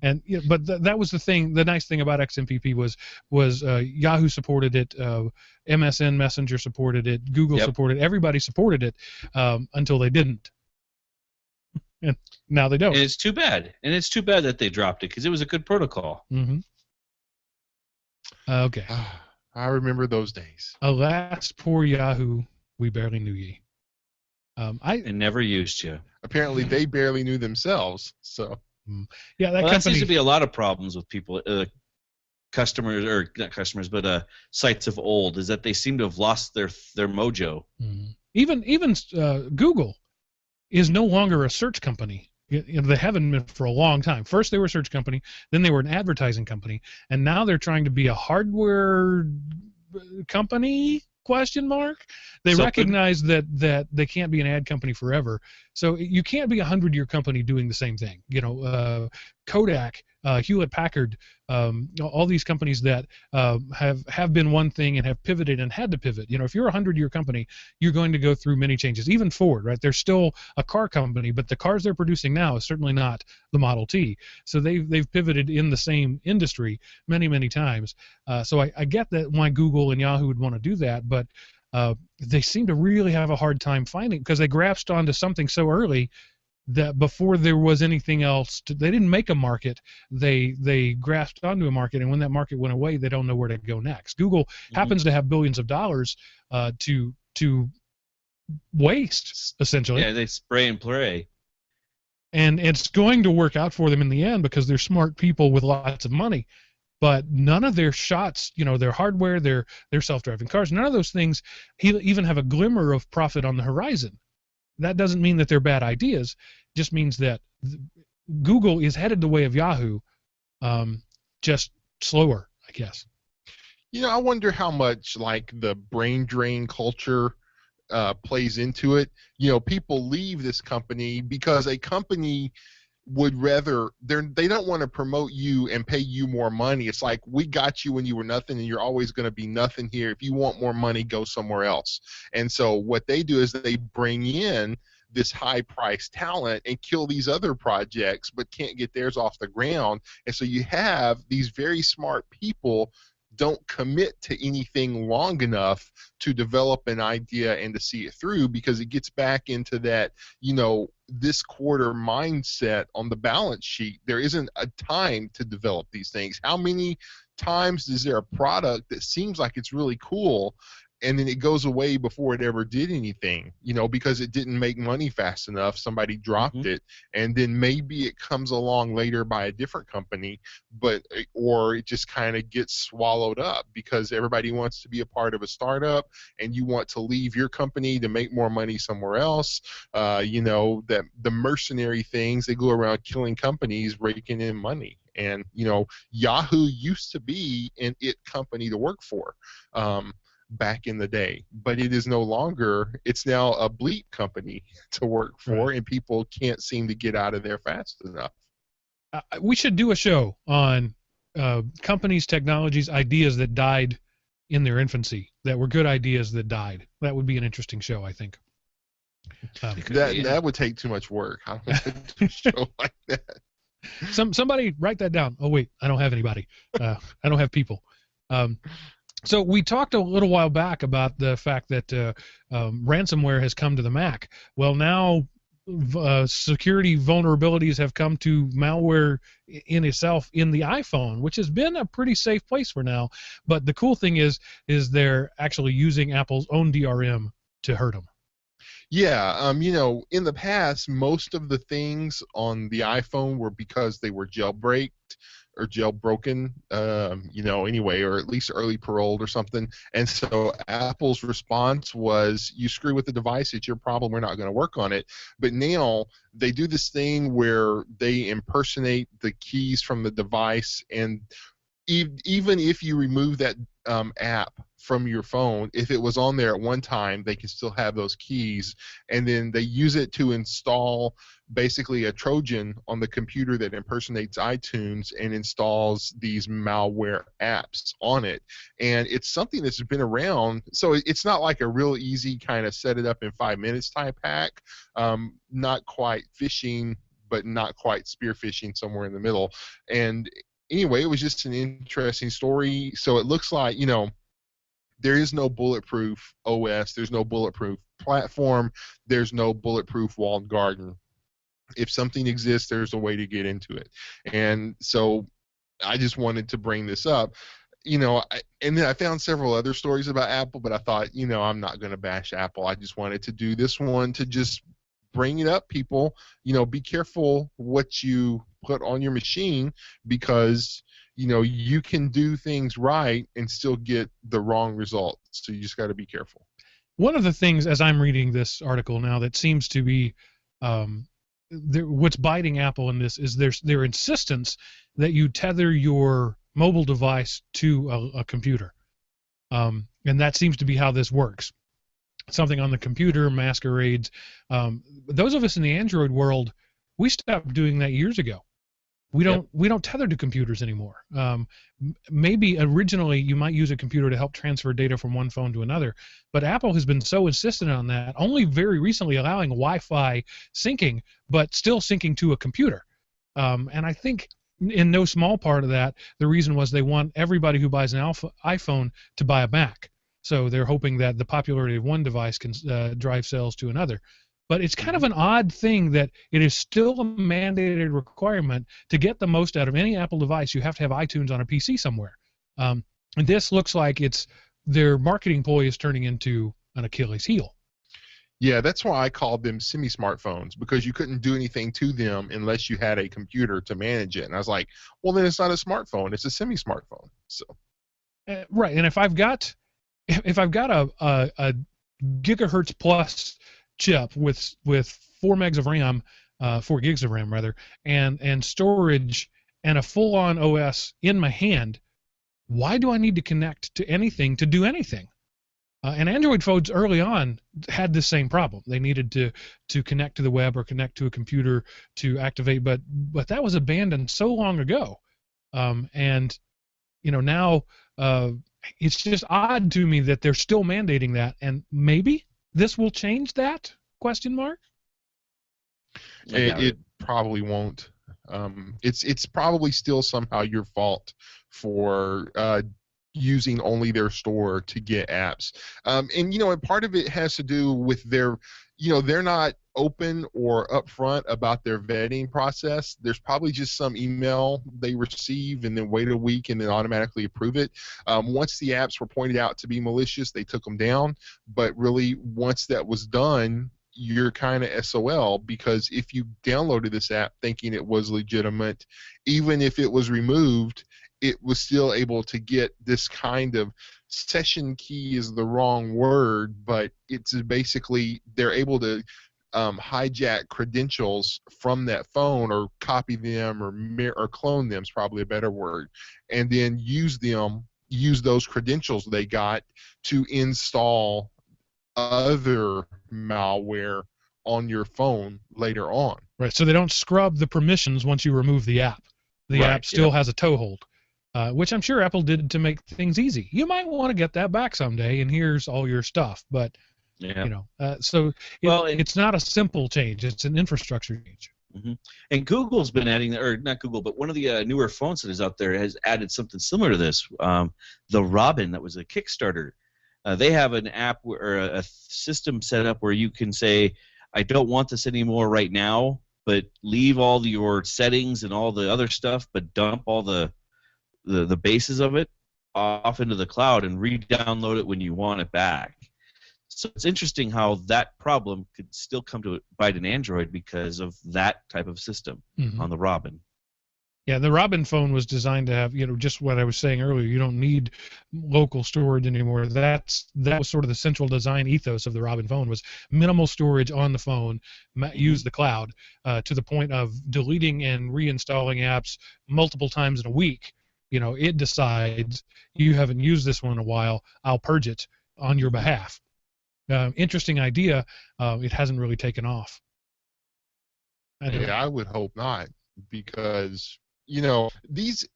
And but that was the thing. The nice thing about XMPP was Yahoo supported it, MSN Messenger supported it, Google supported it, everybody supported it until they didn't, and now they don't. And it's too bad. And it's too bad that they dropped it because it was a good protocol. Okay. I remember those days. Alas, poor Yahoo, we barely knew ye. They never used you. Apparently, they barely knew themselves. So. Yeah, that seems to be a lot of problems with people, customers or not customers, but sites of old, is that they seem to have lost their mojo. Even Google is no longer a search company. They haven't been for a long time. First they were a search company, then they were an advertising company, and now they're trying to be a hardware company? They recognize that they can't be an ad company forever. So you can't be a 100-year company doing the same thing. Kodak, Hewlett-Packard, all these companies that have been one thing and have pivoted and had to pivot. If you're a 100-year company, you're going to go through many changes. Even Ford, right? They're still a car company, but the cars they're producing now is certainly not the Model T. So they've pivoted in the same industry many, many times. So I get that why Google and Yahoo would want to do that, but they seem to really have a hard time finding, because they grasped onto something so early that before there was anything else, they didn't make a market. They grasped onto a market, and when that market went away, they don't know where to go next. Google happens to have billions of dollars to waste, essentially. Yeah, they spray and pray. And it's going to work out for them in the end because they're smart people with lots of money. But none of their shots, their hardware, their self-driving cars, none of those things even have a glimmer of profit on the horizon. That doesn't mean that they're bad ideas. just means that Google is headed the way of Yahoo, just slower, I guess. I wonder how much like the brain drain culture plays into it. People leave this company because a company would rather they don't want to promote you and pay you more money. It's like, we got you when you were nothing, and you're always going to be nothing here. If you want more money, go somewhere else. And so what they do is they bring in this high priced talent and kill these other projects, but can't get theirs off the ground. And so you have these very smart people don't commit to anything long enough to develop an idea and to see it through, because it gets back into that, this quarter mindset on the balance sheet. There isn't a time to develop these things. How many times is there a product that seems like it's really cool and then it goes away before it ever did anything, because it didn't make money fast enough, somebody dropped it, and then maybe it comes along later by a different company, or it just kind of gets swallowed up because everybody wants to be a part of a startup, and you want to leave your company to make more money somewhere else. That the mercenary things, they go around killing companies, raking in money. And Yahoo used to be an it company to work for. Back in the day, but it is no longer. It's now a bleep company to work for, right. And people can't seem to get out of there fast enough. We should do a show on companies, technologies, ideas that died in their infancy, that were good ideas that died. That would be an interesting show, I think. That would take too much work. I don't want to do a show like that. Somebody write that down. Oh wait, I don't have anybody. I don't have people. So we talked a little while back about the fact that ransomware has come to the Mac. Well, now security vulnerabilities have come to malware in itself in the iPhone, which has been a pretty safe place for now. But the cool thing is they're actually using Apple's own DRM to hurt them. Yeah, in the past, most of the things on the iPhone were because they were jailbreaked or jailbroken, anyway, or at least early paroled or something. And so Apple's response was, you screw with the device, it's your problem, we're not going to work on it. But now they do this thing where they impersonate the keys from the device, and even if you remove that app from your phone, if it was on there at one time, they can still have those keys, and then they use it to install basically a Trojan on the computer that impersonates iTunes and installs these malware apps on it. And it's something that's been around, so it's not like a real easy kind of set it up in 5 minutes type hack. Not quite phishing, but not quite spear phishing, somewhere in the middle. And anyway, it was just an interesting story. So it looks like, there is no bulletproof OS, there's no bulletproof platform, there's no bulletproof walled garden. If something exists, there's a way to get into it. And so I just wanted to bring this up. And then I found several other stories about Apple, but I thought, I'm not going to bash Apple. I just wanted to do this one to just bring it up, people. Be careful what you put on your machine, because you can do things right and still get the wrong results. So you just got to be careful. One of the things, as I'm reading this article now, that seems to be what's biting Apple in this is their insistence that you tether your mobile device to a computer, and that seems to be how this works. Something on the computer masquerades. Those of us in the Android world, we stopped doing that years ago. We don't tether to computers anymore. Maybe originally you might use a computer to help transfer data from one phone to another, but Apple has been so insistent on that, only very recently allowing Wi-Fi syncing, but still syncing to a computer. And I think in no small part of that, the reason was they want everybody who buys an iPhone to buy a Mac. So they're hoping that the popularity of one device can drive sales to another. But it's kind of an odd thing that it is still a mandated requirement to get the most out of any Apple device. You have to have iTunes on a PC somewhere. And this looks like their marketing ploy is turning into an Achilles heel. Yeah, that's why I called them semi-smartphones, because you couldn't do anything to them unless you had a computer to manage it. And I was like, well, then it's not a smartphone; it's a semi-smartphone. So, right. And if I've got a gigahertz plus chip with 4 megs of RAM, 4 gigs of RAM rather, and storage and a full-on OS in my hand, why do I need to connect to anything to do anything? And Android phones early on had the same problem. They needed to connect to the web or connect to a computer to activate, but that was abandoned so long ago. And now it's just odd to me that they're still mandating that, and maybe this will change that? Question mark. It probably won't. It's probably still somehow your fault for using only their store to get apps. And part of it has to do with their, they're not open or upfront about their vetting process. There's probably just some email they receive and then wait a week and then automatically approve it. Once the apps were pointed out to be malicious, they took them down. But really, once that was done, you're kind of SOL, because if you downloaded this app thinking it was legitimate, even if it was removed, it was still able to get this kind of session key is the wrong word, but it's basically they're able to hijack credentials from that phone or copy them or clone them is probably a better word, and then use those credentials they got to install other malware on your phone later on. Right, so they don't scrub the permissions once you remove the app. The app still has a toehold, which I'm sure Apple did to make things easy. You might want to get that back someday, and here's all your stuff. But it's not a simple change; it's an infrastructure change. Mm-hmm. And Google's been adding, or not Google, but one of the newer phones that is out there has added something similar to this. The Robin, that was a Kickstarter. They have an app or a system set up where you can say, I don't want this anymore right now, but leave all your settings and all the other stuff, but dump all the bases of it off into the cloud and re-download it when you want it back. So it's interesting how that problem could still come to bite an Android because of that type of system on the Robin. Yeah, the Robin phone was designed to have, just what I was saying earlier. You don't need local storage anymore. That was sort of the central design ethos of the Robin phone, was minimal storage on the phone, use the cloud, to the point of deleting and reinstalling apps multiple times in a week. It decides you haven't used this one in a while, I'll purge it on your behalf. Interesting idea. It hasn't really taken off. I would hope not, because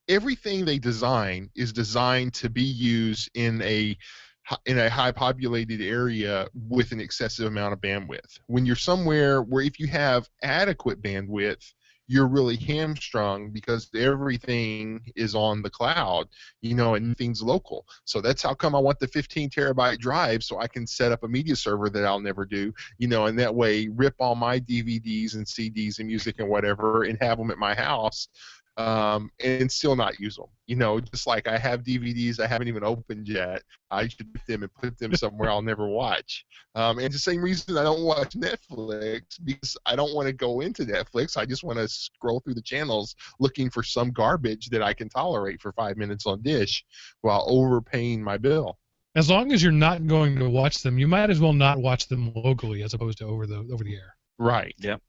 everything they design is designed to be used in a high populated area with an excessive amount of bandwidth. When you're somewhere where if you have adequate bandwidth, you're really hamstrung because everything is on the cloud, and things local. So that's how come I want the 15 terabyte drive, so I can set up a media server that I'll never do, and that way rip all my DVDs and CDs and music and whatever and have them at my house. And still not use them. Just like I have DVDs I haven't even opened yet. I should get them and put them somewhere I'll never watch. And it's the same reason I don't watch Netflix, because I don't want to go into Netflix. I just want to scroll through the channels looking for some garbage that I can tolerate for 5 minutes on Dish while overpaying my bill. As long as you're not going to watch them, you might as well not watch them locally as opposed to over the air. Right. Yep.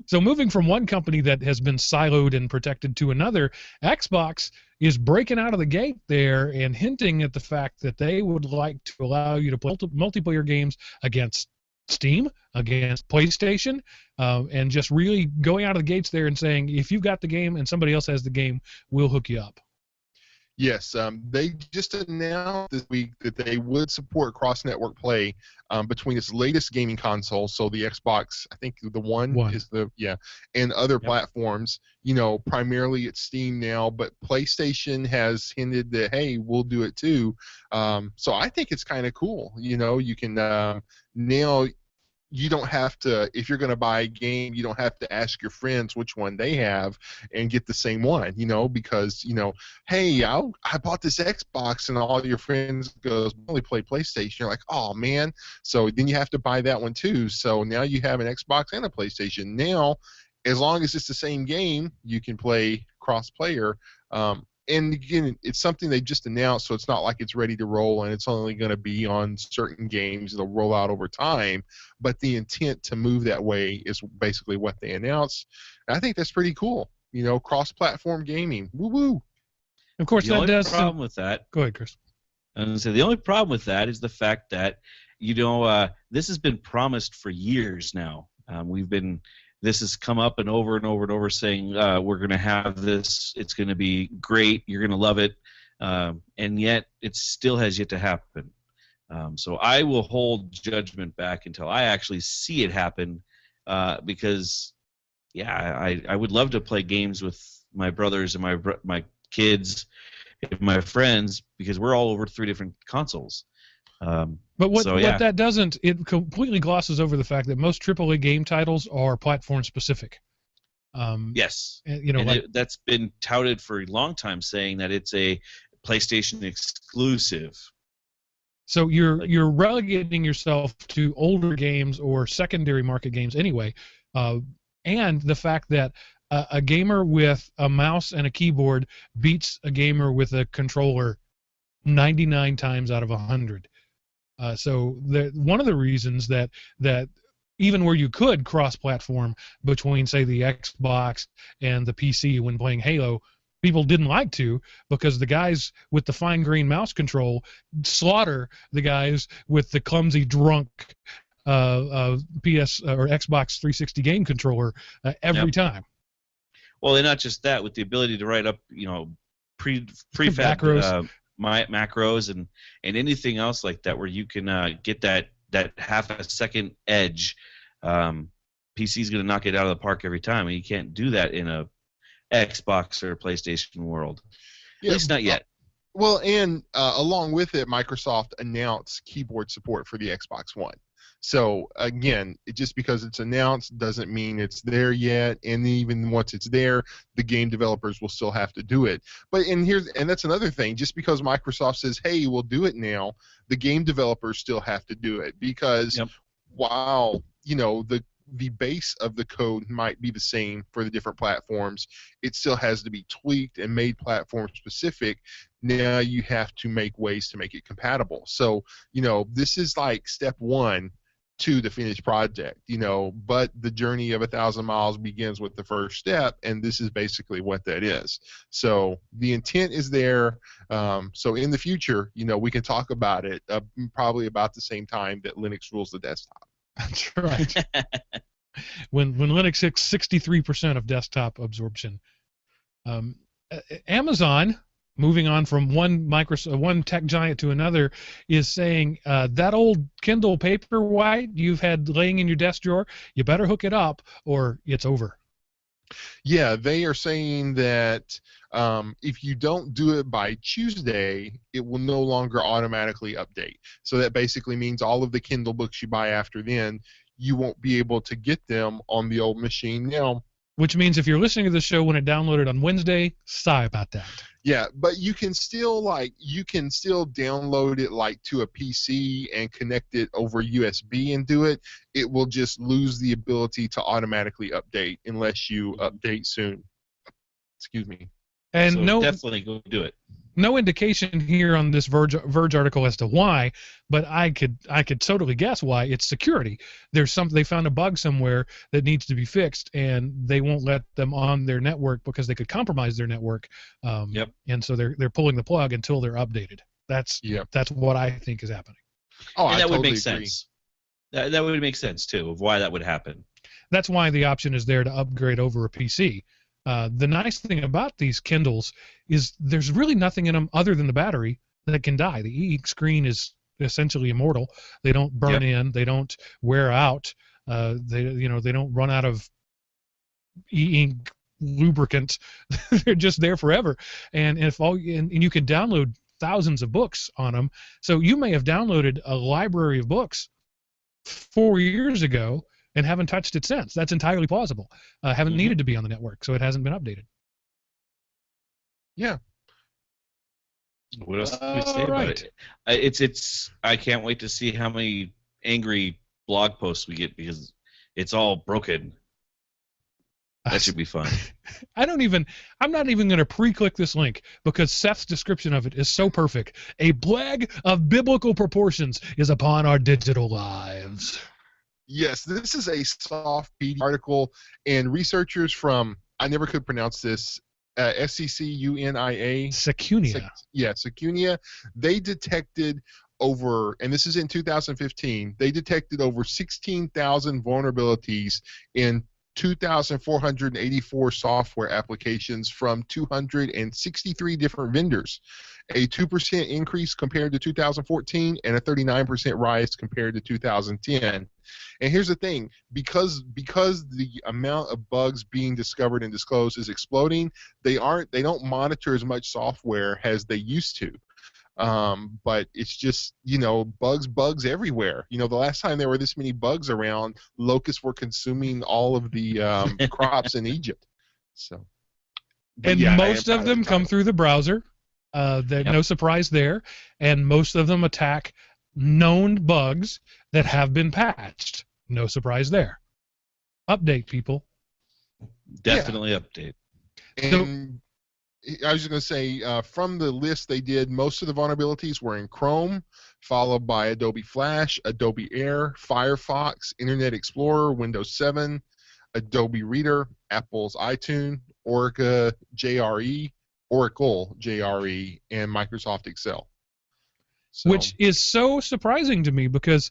So moving from one company that has been siloed and protected to another, Xbox is breaking out of the gate there and hinting at the fact that they would like to allow you to play multiplayer games against Steam, against PlayStation, and just really going out of the gates there and saying, if you've got the game and somebody else has the game, we'll hook you up. Yes, they just announced this week that they would support cross-network play between its latest gaming console, so the Xbox, I think the One is and other platforms. Primarily it's Steam now, but PlayStation has hinted that, hey, we'll do it too. So I think it's kind of cool. You can now. You don't have to, if you're going to buy a game, you don't have to ask your friends which one they have and get the same one, because, hey, I bought this Xbox, and all your friends goes, I only play PlayStation. You're like, oh, man. So then you have to buy that one too. So now you have an Xbox and a PlayStation. Now, as long as it's the same game, you can play cross-player. and again, it's something they just announced, so it's not like it's ready to roll and it's only going to be on certain games. It'll roll out over time, but the intent to move that way is basically what they announced. And I think that's pretty cool. Cross-platform gaming. Woo woo. Of course, The that only does. problem with that. Go ahead, Chris. And so the only problem with that is the fact that this has been promised for years now. This has come up and over saying we're going to have this. It's going to be great. You're going to love it, and yet it still has yet to happen. So I will hold judgment back until I actually see it happen, because I would love to play games with my brothers and my kids and my friends, because we're all over 3 different consoles. But what that doesn't, it completely glosses over the fact that most AAA game titles are platform specific. Yes, that's been touted for a long time, saying that it's a PlayStation exclusive. So you're relegating yourself to older games or secondary market games anyway, and the fact that a gamer with a mouse and a keyboard beats a gamer with a controller 99 times out of 100. So one of the reasons that even where you could cross-platform between, say, the Xbox and the PC when playing Halo, people didn't like to, because the guys with the fine-grained mouse control slaughter the guys with the clumsy, drunk PS or Xbox 360 game controller every time. Well, and not just that, with the ability to write up, prefab macros and anything else like that, where you can get that half a second edge. PC's going to knock it out of the park every time, and you can't do that in a Xbox or PlayStation world. At least not yet. Well, and along with it, Microsoft announced keyboard support for the Xbox One. So again, just because it's announced doesn't mean it's there yet, and even once it's there, the game developers will still have to do it. And that's another thing. Just because Microsoft says, "Hey, we'll do it now," the game developers still have to do it, because while the base of the code might be the same for the different platforms, it still has to be tweaked and made platform specific. Now you have to make ways to make it compatible. So this is like step 1 to the finished project, but the journey of 1,000 miles begins with the first step, and this is basically what that is. So the intent is there. So in the future, we can talk about it probably about the same time that Linux rules the desktop. That's right. when Linux hits 63% of desktop absorption. Amazon, moving on from one tech giant to another, is saying that old Kindle Paperwhite you've had laying in your desk drawer, you better hook it up or it's over. Yeah, they are saying that if you don't do it by Tuesday, it will no longer automatically update. So that basically means all of the Kindle books you buy after then, you won't be able to get them on the old machine now. Which means if you're listening to the show when it downloaded on Wednesday, sorry about that. Yeah, but you can still download it to a PC and connect it over USB and do it. It will just lose the ability to automatically update unless you update soon. Excuse me. And so definitely go do it. No indication here on this Verge article as to why, but I could totally guess why. It's security. They found a bug somewhere that needs to be fixed, and they won't let them on their network because they could compromise their network. And so they're pulling the plug until they're updated. That's what I think is happening. Oh, and that would make sense. That would make sense too of why that would happen. That's why the option is there to upgrade over a PC. The nice thing about these Kindles is there's really nothing in them other than the battery that can die. The e-ink screen is essentially immortal. They don't burn in. They don't wear out. They don't run out of e-ink lubricant. They're just there forever. And you can download thousands of books on them. So you may have downloaded a library of books 4 years ago and haven't touched it since. That's entirely plausible. Haven't needed to be on the network, so it hasn't been updated. Yeah. What else can we say about it? It's. I can't wait to see how many angry blog posts we get because it's all broken. That should be fun. I'm not even going to pre-click this link because Seth's description of it is so perfect. A plague of biblical proportions is upon our digital lives. Yes, this is a soft PD article, and researchers from, I never could pronounce this, SCCUNIA. Secunia. Secunia. They detected over, and this is in 2015, they detected over 16,000 vulnerabilities in 2,484 software applications from 263 different vendors, a 2% increase compared to 2014 and a 39% rise compared to 2010. And here's the thing, because the amount of bugs being discovered and disclosed is exploding, they don't monitor as much software as they used to. But it's just, bugs everywhere. The last time there were this many bugs around, locusts were consuming all of the crops in Egypt. So, and most of them come through the browser. No surprise there. And most of them attack known bugs that have been patched. No surprise there. Update, people. Definitely update. And I was just going to say, from the list they did, most of the vulnerabilities were in Chrome, followed by Adobe Flash, Adobe Air, Firefox, Internet Explorer, Windows 7, Adobe Reader, Apple's iTunes, Oracle JRE, and Microsoft Excel. So, which is so surprising to me because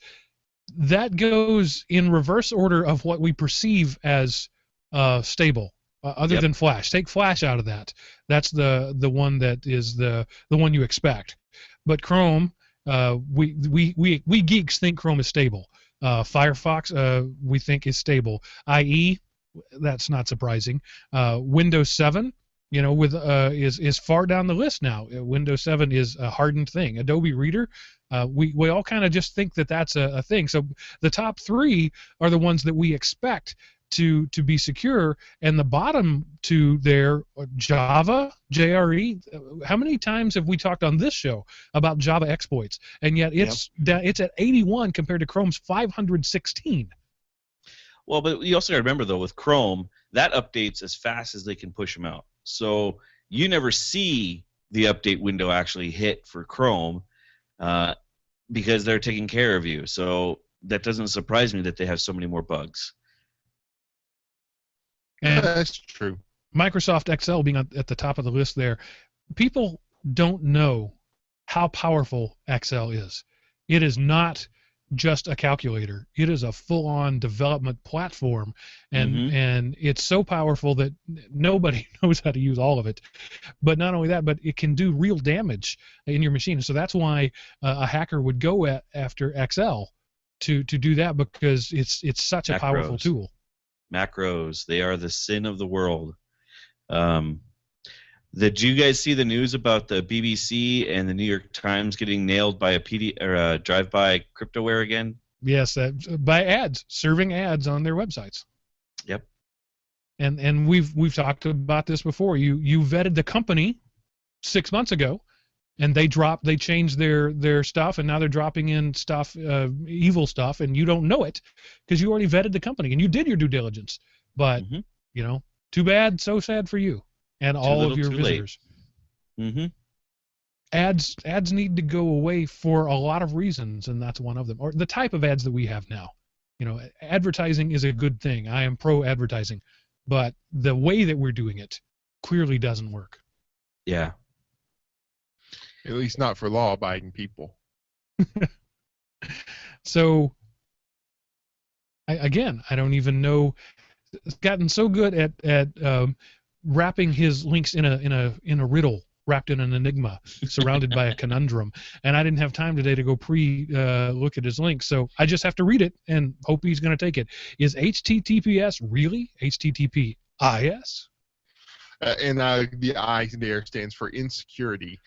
that goes in reverse order of what we perceive as stable. Other than Flash, take Flash out of that. That's the one that is the one you expect. But Chrome, we geeks think Chrome is stable. Firefox, we think is stable. IE, that's not surprising. Windows 7, is far down the list now. Windows 7 is a hardened thing. Adobe Reader, we all kind of just think that that's a thing. So the top 3 are the ones that we expect to be secure, and the bottom 2 there, Java, JRE. How many times have we talked on this show about Java exploits? And yet it's at 81 compared to Chrome's 516. Well, but you also got to remember, though, with Chrome, that updates as fast as they can push them out. So you never see the update window actually hit for Chrome because they're taking care of you. So that doesn't surprise me that they have so many more bugs. And that's true. Microsoft Excel being at the top of the list there, people don't know how powerful Excel is. It is not just a calculator. It is a full-on development platform, and it's so powerful that nobody knows how to use all of it. But not only that, but it can do real damage in your machine. So that's why a hacker would go after Excel to do that, because it's such a powerful tool. Macros, they are the sin of the world. Did you guys see the news about the BBC and the New York Times getting nailed by a drive-by cryptoware again? Yes, by ads, serving ads on their websites. Yep. And we've talked about this before. You vetted the company 6 months ago, and they changed their stuff, and now they're dropping in stuff, evil stuff, and you don't know it because you already vetted the company and you did your due diligence. But too bad, so sad for you and all of your visitors. Ads need to go away for a lot of reasons, and that's one of them. Or the type of ads that we have now. Advertising is a good thing. I am pro advertising, but the way that we're doing it clearly doesn't work. Yeah. At least not for law-abiding people. So, I don't even know. It's gotten so good at wrapping his links in a riddle, wrapped in an enigma, surrounded by a conundrum. And I didn't have time today to go look at his link, so I just have to read it and hope he's going to take it. Is HTTPS really HTTPIS? And the I there stands for insecurity,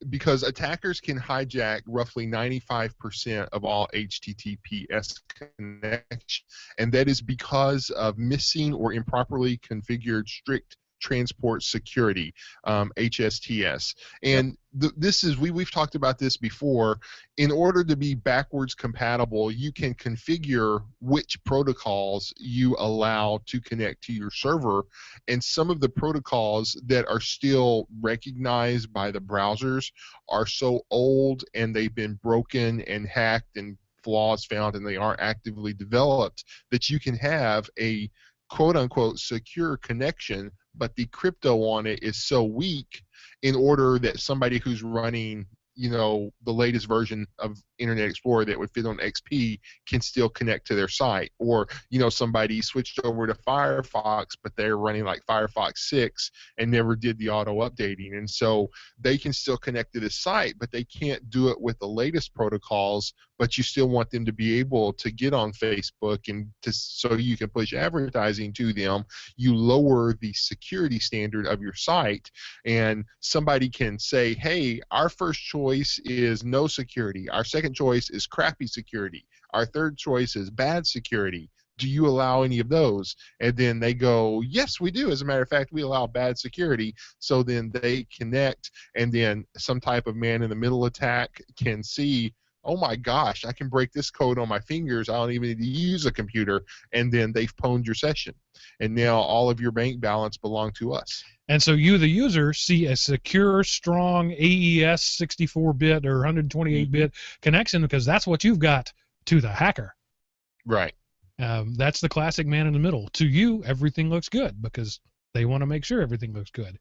because attackers can hijack roughly 95% of all HTTPS connections, and that is because of missing or improperly configured strict transport security, HSTS. And this is, we've talked about this before. In order to be backwards compatible, you can configure which protocols you allow to connect to your server. And some of the protocols that are still recognized by the browsers are so old, and they've been broken and hacked and flaws found, and they aren't actively developed, that you can have a quote-unquote secure connection, but the crypto on it is so weak, in order that somebody who's running, you know, the latest version of Internet Explorer that would fit on XP can still connect to their site. Or, you know, somebody switched over to Firefox, but they're running like Firefox 6 and never did the auto updating. And so they can still connect to the site, but they can't do it with the latest protocols, but you still want them to be able to get on Facebook, and to, so you can push advertising to them. You lower the security standard of your site, and somebody can say, hey, our first choice is no security. Our second choice is crappy security. Our third choice is bad security. Do you allow any of those? And then they go, yes, we do. As a matter of fact, we allow bad security. So then they connect, and then some type of man-in-the-middle attack can see, oh my gosh, I can break this code on my fingers. I don't even need to use a computer. And then they've pwned your session. And now all of your bank balance belong to us. And so you, the user, see a secure, strong AES 64-bit or 128-bit connection, because that's what you've got to the hacker. Right. That's the classic man in the middle. To you, everything looks good because they want to make sure everything looks good.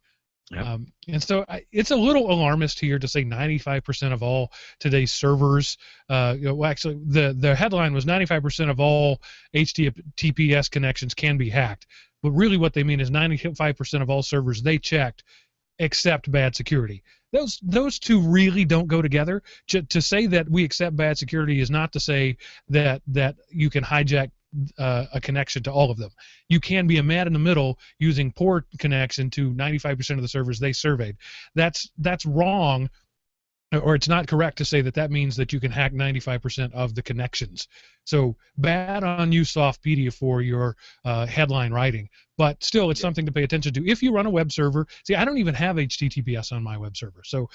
Yep. And so it's a little alarmist here to say 95% of all today's servers, well, actually, the headline was 95% of all HTTPS connections can be hacked. But really what they mean is 95% of all servers they checked accept bad security. Those two really don't go together. To say that we accept bad security is not to say that you can hijack a connection to all of them. You can be a man in the middle using poor connection to 95% of the servers they surveyed. That's wrong, or it's not correct to say that means that you can hack 95% of the connections. So bad on you, Softpedia, for your headline writing. But still, it's something to pay attention to. If you run a web server, see, I don't even have HTTPS on my web server. So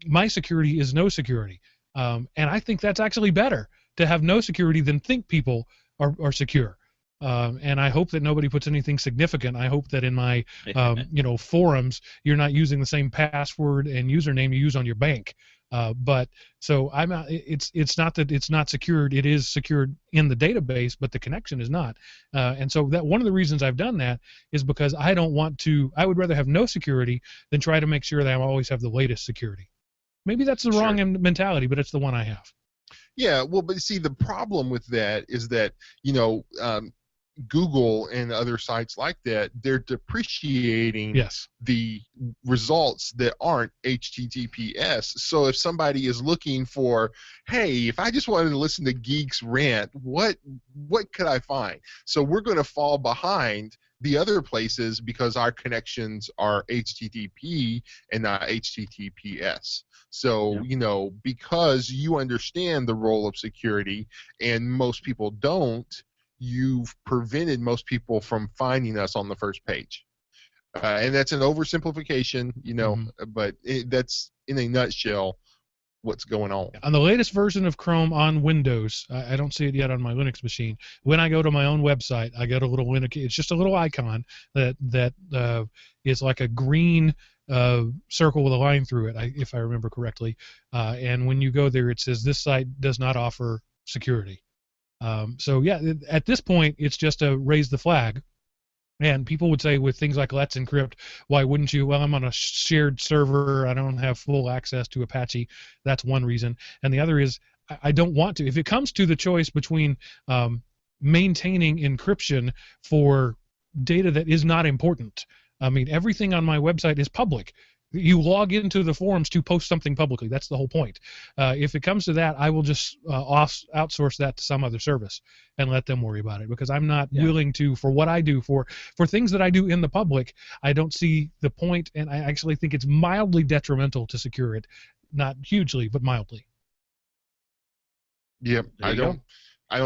my security is no security. And I think that's actually better to have no security than think people are secure. And I hope that nobody puts anything significant. I hope that in my forums you're not using the same password and username you use on your bank. But so it's not that it's not secured. It is secured in the database, but the connection is not. And so that one of the reasons I've done that is because I don't want to. I would rather have no security than try to make sure that I always have the latest security. Maybe that's the wrong mentality, but it's the one I have. Yeah, well, but see, the problem with that is that, Google and other sites like that, they're depreciating the results that aren't HTTPS. So if somebody is looking for, hey, if I just wanted to listen to Geeks Rant, what could I find? So we're going to fall behind the other places because our connections are HTTP and not HTTPS. So, because you understand the role of security and most people don't, you've prevented most people from finding us on the first page. And that's an oversimplification, but that's in a nutshell what's going on. On the latest version of Chrome on Windows, I don't see it yet on my Linux machine. When I go to my own website, I get a little it's just a little icon that is like a green circle with a line through it, if I remember correctly. And when you go there, it says this site does not offer security. So yeah, at this point, it's just a raise the flag. And people would say with things like Let's Encrypt, why wouldn't you? Well, I'm on a shared server. I don't have full access to Apache. That's one reason. And the other is I don't want to. If it comes to the choice between maintaining encryption for data that is not important, I mean, everything on my website is public. You log into the forums to post something publicly. That's the whole point. If it comes to that, I will just outsource that to some other service and let them worry about it, because I'm not willing to, for what I do, for things that I do in the public, I don't see the point, and I actually think it's mildly detrimental to secure it. Not hugely, but mildly. Yep, I don't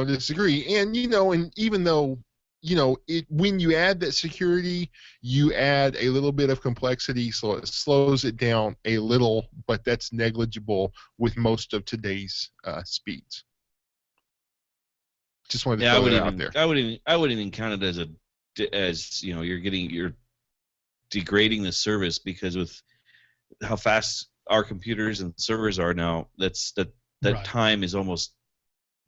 disagree. And and even though when you add that security, you add a little bit of complexity, so it slows it down a little, but that's negligible with most of today's speeds. Just wanted to throw that out there. I wouldn't even count it as you're degrading the service, because with how fast our computers and servers are now, that Right. time is almost,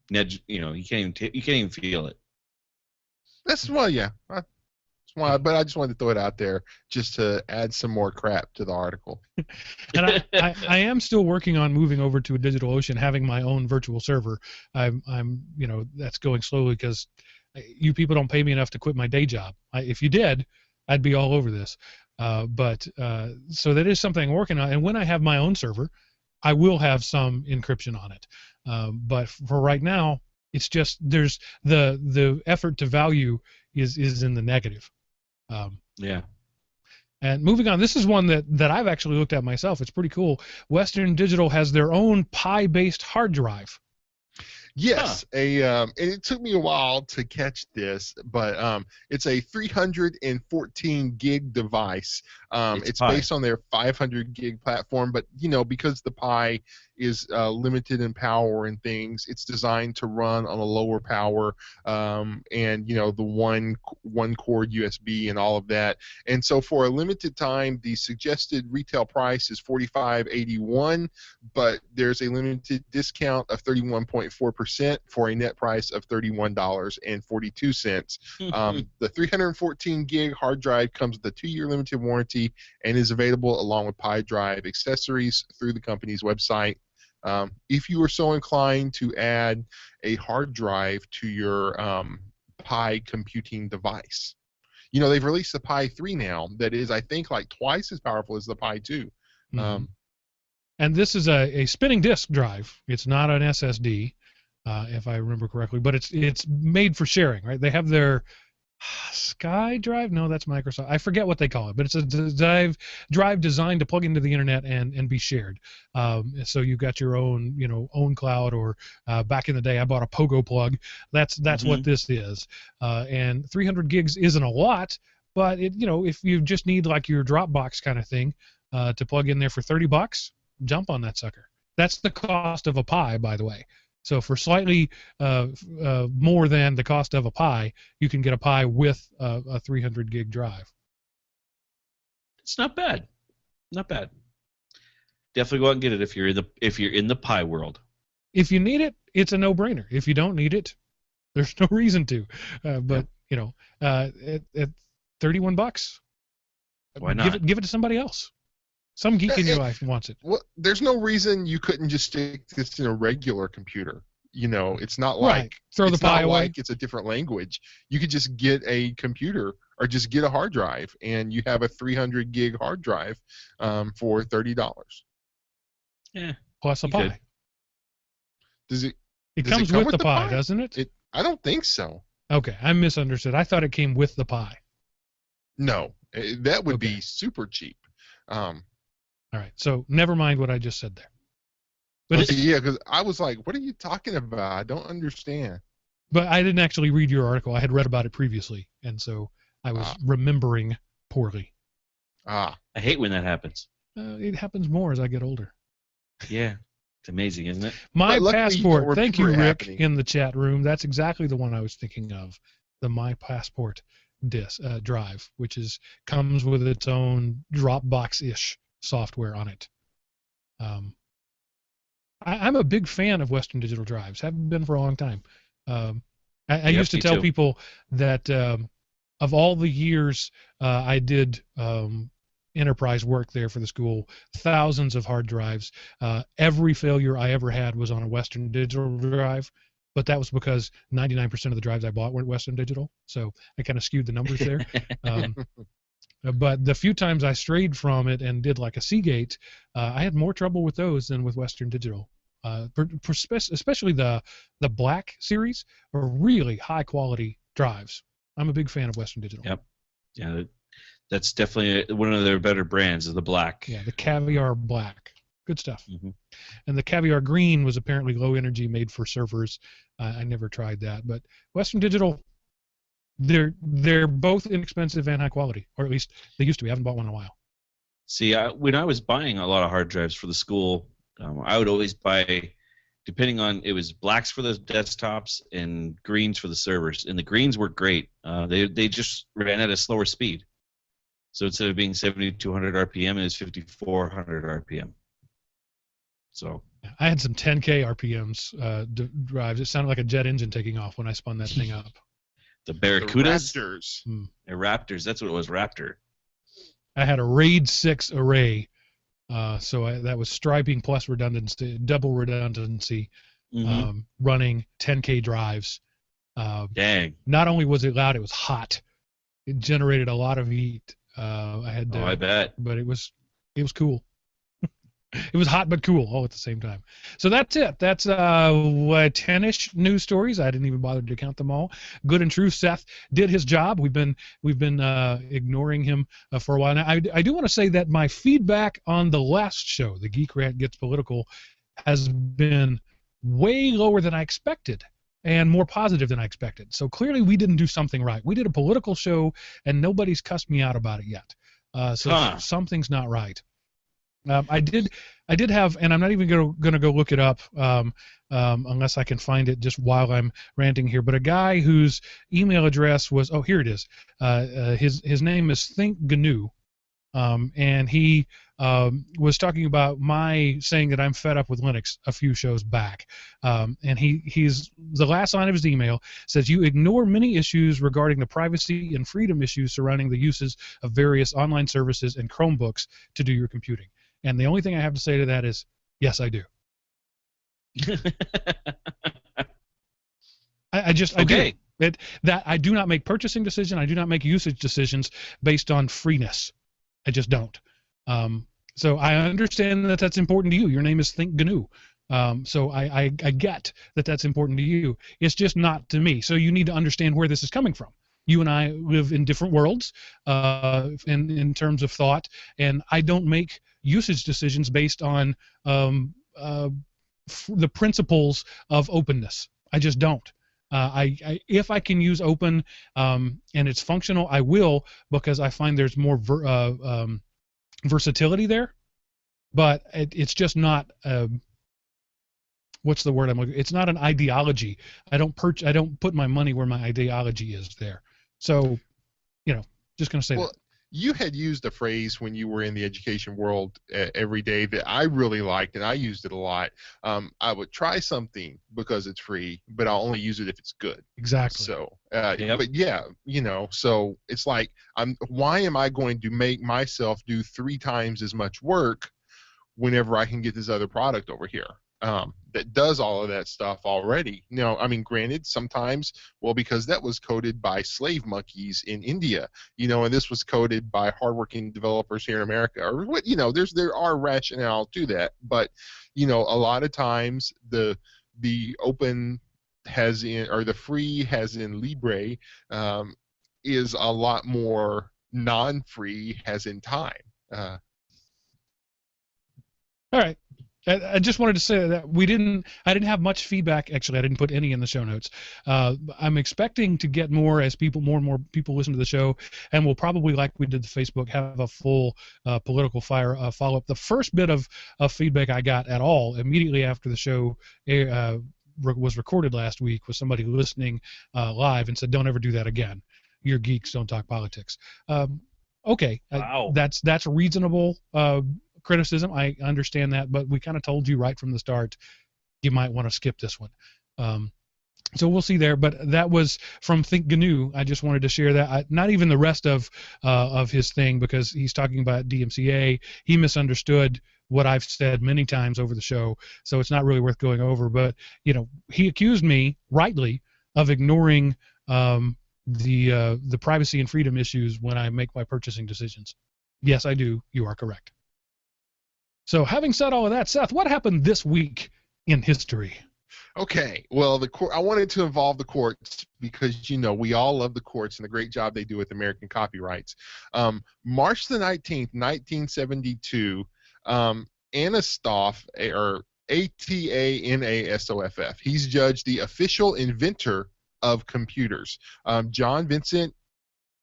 you can't even feel it. That's why, yeah. That's why, but I just wanted to throw it out there just to add some more crap to the article. And I am still working on moving over to a DigitalOcean, having my own virtual server. I'm that's going slowly because you people don't pay me enough to quit my day job. If you did, I'd be all over this. But so that is something I'm working on. And when I have my own server, I will have some encryption on it. But for right now, it's just there's the effort to value is in the negative. Yeah. And moving on, this is one that I've actually looked at myself. It's pretty cool. Western Digital has their own Pi-based hard drive. Yes, and it took me a while to catch this, but it's a 314 gig device. It's based on their 500 gig platform, but because the Pi is limited in power and things, it's designed to run on a lower power, and the one cord USB and all of that. And so for a limited time, the suggested retail price is $45.81, but there's a limited discount of 31.4% for a net price of $31.42. The 314 gig hard drive comes with a 2-year limited warranty and is available along with Pi Drive accessories through the company's website. If you are so inclined to add a hard drive to your Pi computing device, they've released the Pi 3 now that is, I think, like twice as powerful as the Pi 2. Mm-hmm. And this is a spinning disk drive. It's not an SSD, if I remember correctly, but it's made for sharing, right? They have their Sky Drive? No, that's Microsoft. I forget what they call it, but it's a drive designed to plug into the internet and be shared. So you've got your own, own cloud, or back in the day, I bought a Pogo plug. That's what this is. And 300 gigs isn't a lot, but if you just need like your Dropbox kind of thing to plug in there for $30, jump on that sucker. That's the cost of a Pi, by the way. So for slightly more than the cost of a Pi, you can get a Pi with a 300 gig drive. It's not bad. Not bad. Definitely go out and get it if you're in the Pi world. If you need it, it's a no-brainer. If you don't need it, there's no reason to. But at $31, why not? Give it to somebody else. Some geek in your life wants it. Well, there's no reason you couldn't just stick this in a regular computer. It's not like throw the Pi away. Like it's a different language. You could just get a computer or just get a hard drive, and you have a 300 gig hard drive for $30. Yeah, plus a Pi. Does it? It comes with the Pi, doesn't it? I don't think so. Okay, I misunderstood. I thought it came with the Pi. No, that would be super cheap. All right, so never mind what I just said there. But yeah, because I was like, what are you talking about? I don't understand. But I didn't actually read your article. I had read about it previously, and so I was remembering poorly. I hate when that happens. It happens more as I get older. Yeah, it's amazing, isn't it? My Passport. Thank you, Rick, in the chat room. That's exactly the one I was thinking of, the My Passport drive, which comes with its own Dropbox-ish software on it. I'm a big fan of Western Digital drives. Haven't been for a long time. I used to tell people that of all the years I did enterprise work there for the school, thousands of hard drives. Every failure I ever had was on a Western Digital drive, but that was because 99% of the drives I bought weren't Western Digital, so I kind of skewed the numbers there. But the few times I strayed from it and did like a Seagate, I had more trouble with those than with Western Digital. Especially the Black series are really high quality drives. I'm a big fan of Western Digital. Yep. Yeah, that's definitely one of their better brands, is the Black. Yeah, the Caviar Black. Good stuff. Mm-hmm. And the Caviar Green was apparently low energy, made for servers. I never tried that, but Western Digital, they're both inexpensive and high quality, or at least they used to be. I haven't bought one in a while. See, when I was buying a lot of hard drives for the school, I would always buy, depending on, it was blacks for the desktops and greens for the servers. And the greens were great. They just ran at a slower speed. So instead of being 7,200 RPM, it was 5,400 RPM. So I had some 10K RPMs drives. It sounded like a jet engine taking off when I spun that thing up. The Barracudas? The Raptors. The Raptors. That's what it was, Raptor. I had a RAID 6 array, that was striping plus redundancy, double redundancy, running 10K drives. Dang. Not only was it loud, it was hot. It generated a lot of heat. I bet. But it was cool. It was hot but cool all at the same time. So that's it. That's 10-ish news stories. I didn't even bother to count them all. Good and true. Seth did his job. We've been ignoring him for a while now. I do want to say that my feedback on the last show, the GeekRant Gets Political, has been way lower than I expected and more positive than I expected. So clearly we didn't do something right. We did a political show and nobody's cussed me out about it yet. Something's not right. I did have, and I'm not even going to go look it up unless I can find it just while I'm ranting here. But a guy whose email address was, here it is. His name is Think GNU, and he was talking about my saying that I'm fed up with Linux a few shows back. And he's the last line of his email says, "You ignore many issues regarding the privacy and freedom issues surrounding the uses of various online services and Chromebooks to do your computing." And the only thing I have to say to that is, yes, I do. I do. That I do not make purchasing decisions. I do not make usage decisions based on freeness. I just don't. So I understand that that's important to you. Your name is Think GNU. So I get that that's important to you. It's just not to me. So you need to understand where this is coming from. You and I live in different worlds in terms of thought, and I don't make usage decisions based on the principles of openness. I just don't. If I can use open and it's functional, I will, because I find there's more versatility there. But it's just not. What's the word I'm looking? It's not an ideology. I don't put my money where my ideology is there. So, just going to say that. You had used a phrase when you were in the education world every day that I really liked, and I used it a lot. I would try something because it's free, but I'll only use it if it's good. Exactly. So, but yeah, so it's like, why am I going to make myself do 3 times as much work whenever I can get this other product over here that does all of that stuff already? Granted, sometimes, because that was coded by slave monkeys in India, and this was coded by hardworking developers here in America, or what, there are rationale to that, but a lot of times the open has in, or the free has in Libre, is a lot more non-free has in time. All right. I just wanted to say that I didn't have much feedback. Actually, I didn't put any in the show notes. I'm expecting to get more as more and more people listen to the show, and we'll probably, like we did the Facebook, have a full political fire follow-up. The first bit of feedback I got at all immediately after the show was recorded last week was somebody listening live and said, "Don't ever do that again. You're geeks, don't talk politics." Okay, wow. That's reasonable criticism. I understand that, but we kind of told you right from the start you might want to skip this one. So we'll see there, but that was from Think GNU. I just wanted to share that. Not even the rest of his thing, because he's talking about DMCA. He misunderstood what I've said many times over the show, so it's not really worth going over. But he accused me rightly of ignoring the privacy and freedom issues when I make my purchasing decisions. Yes, I do. You are correct. So having said all of that, Seth, what happened this week in history? Okay, well, I wanted to involve the courts because, we all love the courts and the great job they do with American copyrights. March the 19th, 1972, Anastoff, or Atanasoff, he's judged the official inventor of computers. John Vincent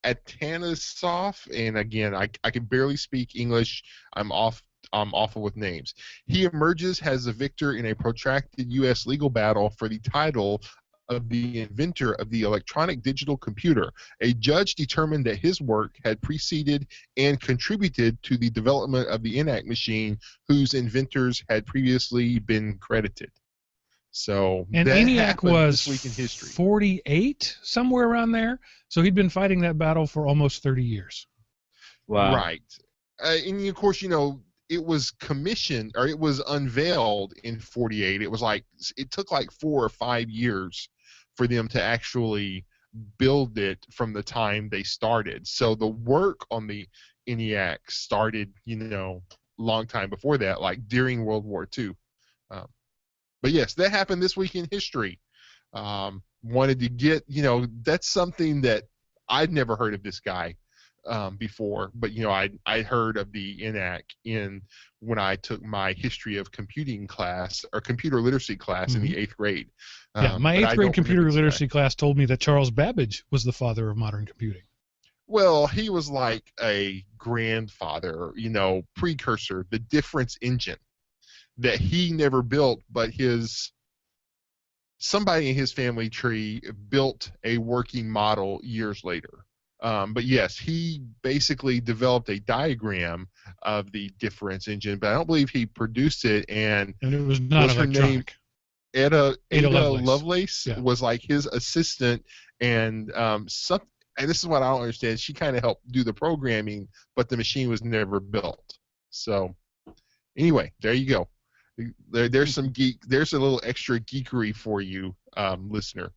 Atanasoff, and again, I can barely speak English. I'm awful with names. He emerges as a victor in a protracted U.S. legal battle for the title of the inventor of the electronic digital computer. A judge determined that his work had preceded and contributed to the development of the ENIAC machine, whose inventors had previously been credited. So And that ENIAC happened was this week in history. 48, somewhere around there. So he'd been fighting that battle for almost 30 years. Wow. Right. And of course, it was commissioned, or it was unveiled in 48. It took like 4 or 5 years for them to actually build it from the time they started. So the work on the ENIAC started, long time before that, like during World War II. But yes, that happened this week in history. Wanted to get, that's something that I'd never heard of this guy before, but I heard of the ENIAC when I took my history of computing class or computer literacy class in the 8th grade. My but 8th I grade don't computer remember this literacy guy. class told me that Charles Babbage was the father of modern computing. Well, he was like a grandfather, precursor, the difference engine that he never built, but somebody in his family tree built a working model years later. But yes, he basically developed a diagram of the difference engine, but I don't believe he produced it. And it was not her name? electronic. Ada Lovelace. Lovelace Yeah. was like his assistant, and and this is what I don't understand. She kind of helped do the programming, but the machine was never built. So anyway, there you go. There's a little extra geekery for you, listener.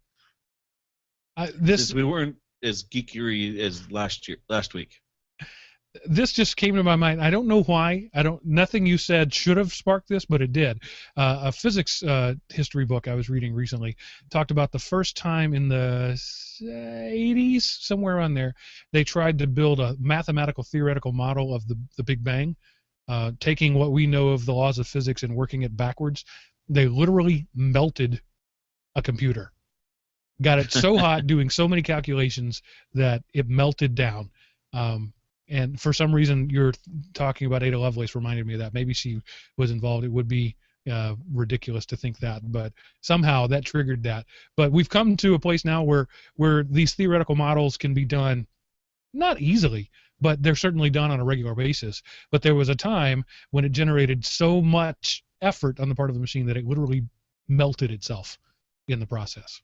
Since we weren't as geekery as last week. This just came to my mind. I don't know why. Nothing you said should have sparked this, but it did. A physics history book I was reading recently talked about the first time in the 80s, somewhere on there, they tried to build a mathematical theoretical model of the Big Bang, taking what we know of the laws of physics and working it backwards. They literally melted a computer. Got it so hot doing so many calculations that it melted down. And for some reason, you're talking about Ada Lovelace reminded me of that. Maybe she was involved. It would be ridiculous to think that, but somehow that triggered that. But we've come to a place now where these theoretical models can be done not easily, but they're certainly done on a regular basis. But there was a time when it generated so much effort on the part of the machine that it literally melted itself in the process.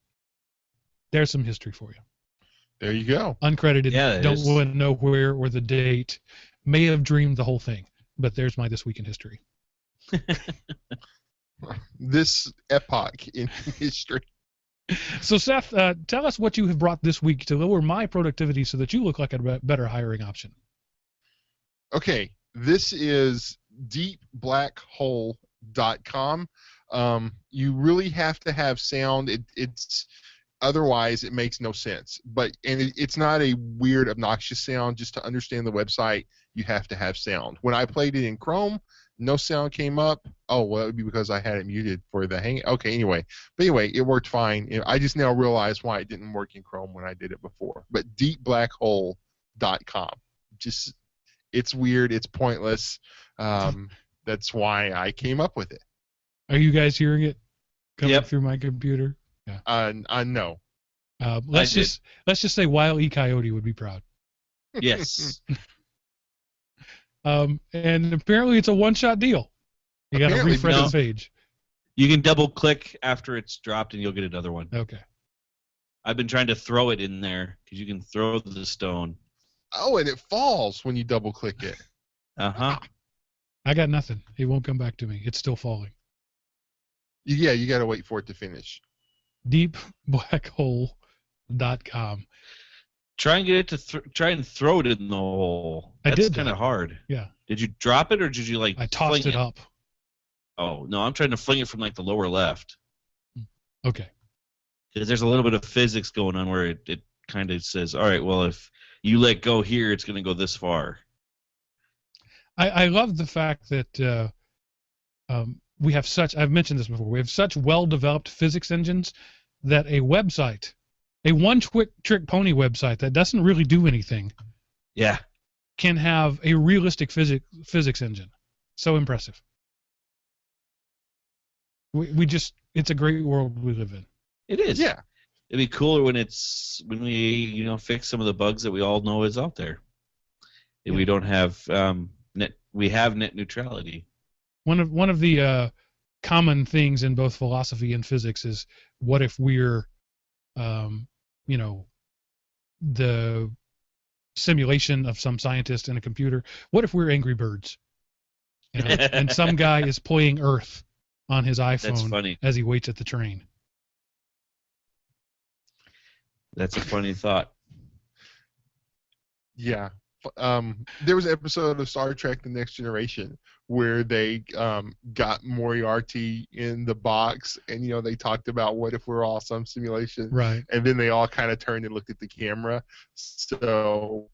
There's some history for you. There you go. Uncredited. Yeah, Don't want to know where or the date. May have dreamed the whole thing. But there's my This Week in History. This epoch in history. So, Seth, tell us what you have brought this week to lower my productivity so that you look like a better hiring option. Okay. This is deepblackhole.com. You really have to have sound. Otherwise, it makes no sense. It's not a weird, obnoxious sound. Just to understand the website, you have to have sound. When I played it in Chrome, no sound came up. Oh, well, it would be because I had it muted for the hang. Okay, anyway. But anyway, it worked fine. I just now realize why it didn't work in Chrome when I did it before. But deepblackhole.com. Just, it's weird. It's pointless. That's why I came up with it. Are you guys hearing it coming through my computer? Yeah. No. Let's just say Wile E. Coyote would be proud. Yes. And apparently it's a one-shot deal. You got to refresh the page. You can double-click after it's dropped, and you'll get another one. Okay. I've been trying to throw it in there because you can throw the stone. Oh, and it falls when you double-click it. Uh-huh. I got nothing. It won't come back to me. It's still falling. Yeah, you got to wait for it to finish. Deepblackhole.com. Try and get it to try and throw it in the hole. That's kind of hard. Yeah. Did you drop it or did you I tossed it up. Oh no, I'm trying to fling it from the lower left. Okay. Because there's a little bit of physics going on where it kind of says, all right, well if you let go here, it's going to go this far. I love the fact that we have I've mentioned this before, we have such well-developed physics engines that a website A one-trick pony website that doesn't really do anything Yeah. can have a realistic physics engine. So impressive. We just, it's a great world we live in. It is. Yeah. It'd be cooler when we fix some of the bugs that we all know is out there. If we don't have net neutrality. One of the common things in both philosophy and physics is, what if we're the simulation of some scientist in a computer? What if we're Angry Birds? And some guy is playing Earth on his iPhone as he waits at the train. That's a funny thought. Yeah. There was an episode of Star Trek: The Next Generation where they got Moriarty in the box, and they talked about what if we're all some simulation, right? And then they all kind of turned and looked at the camera. So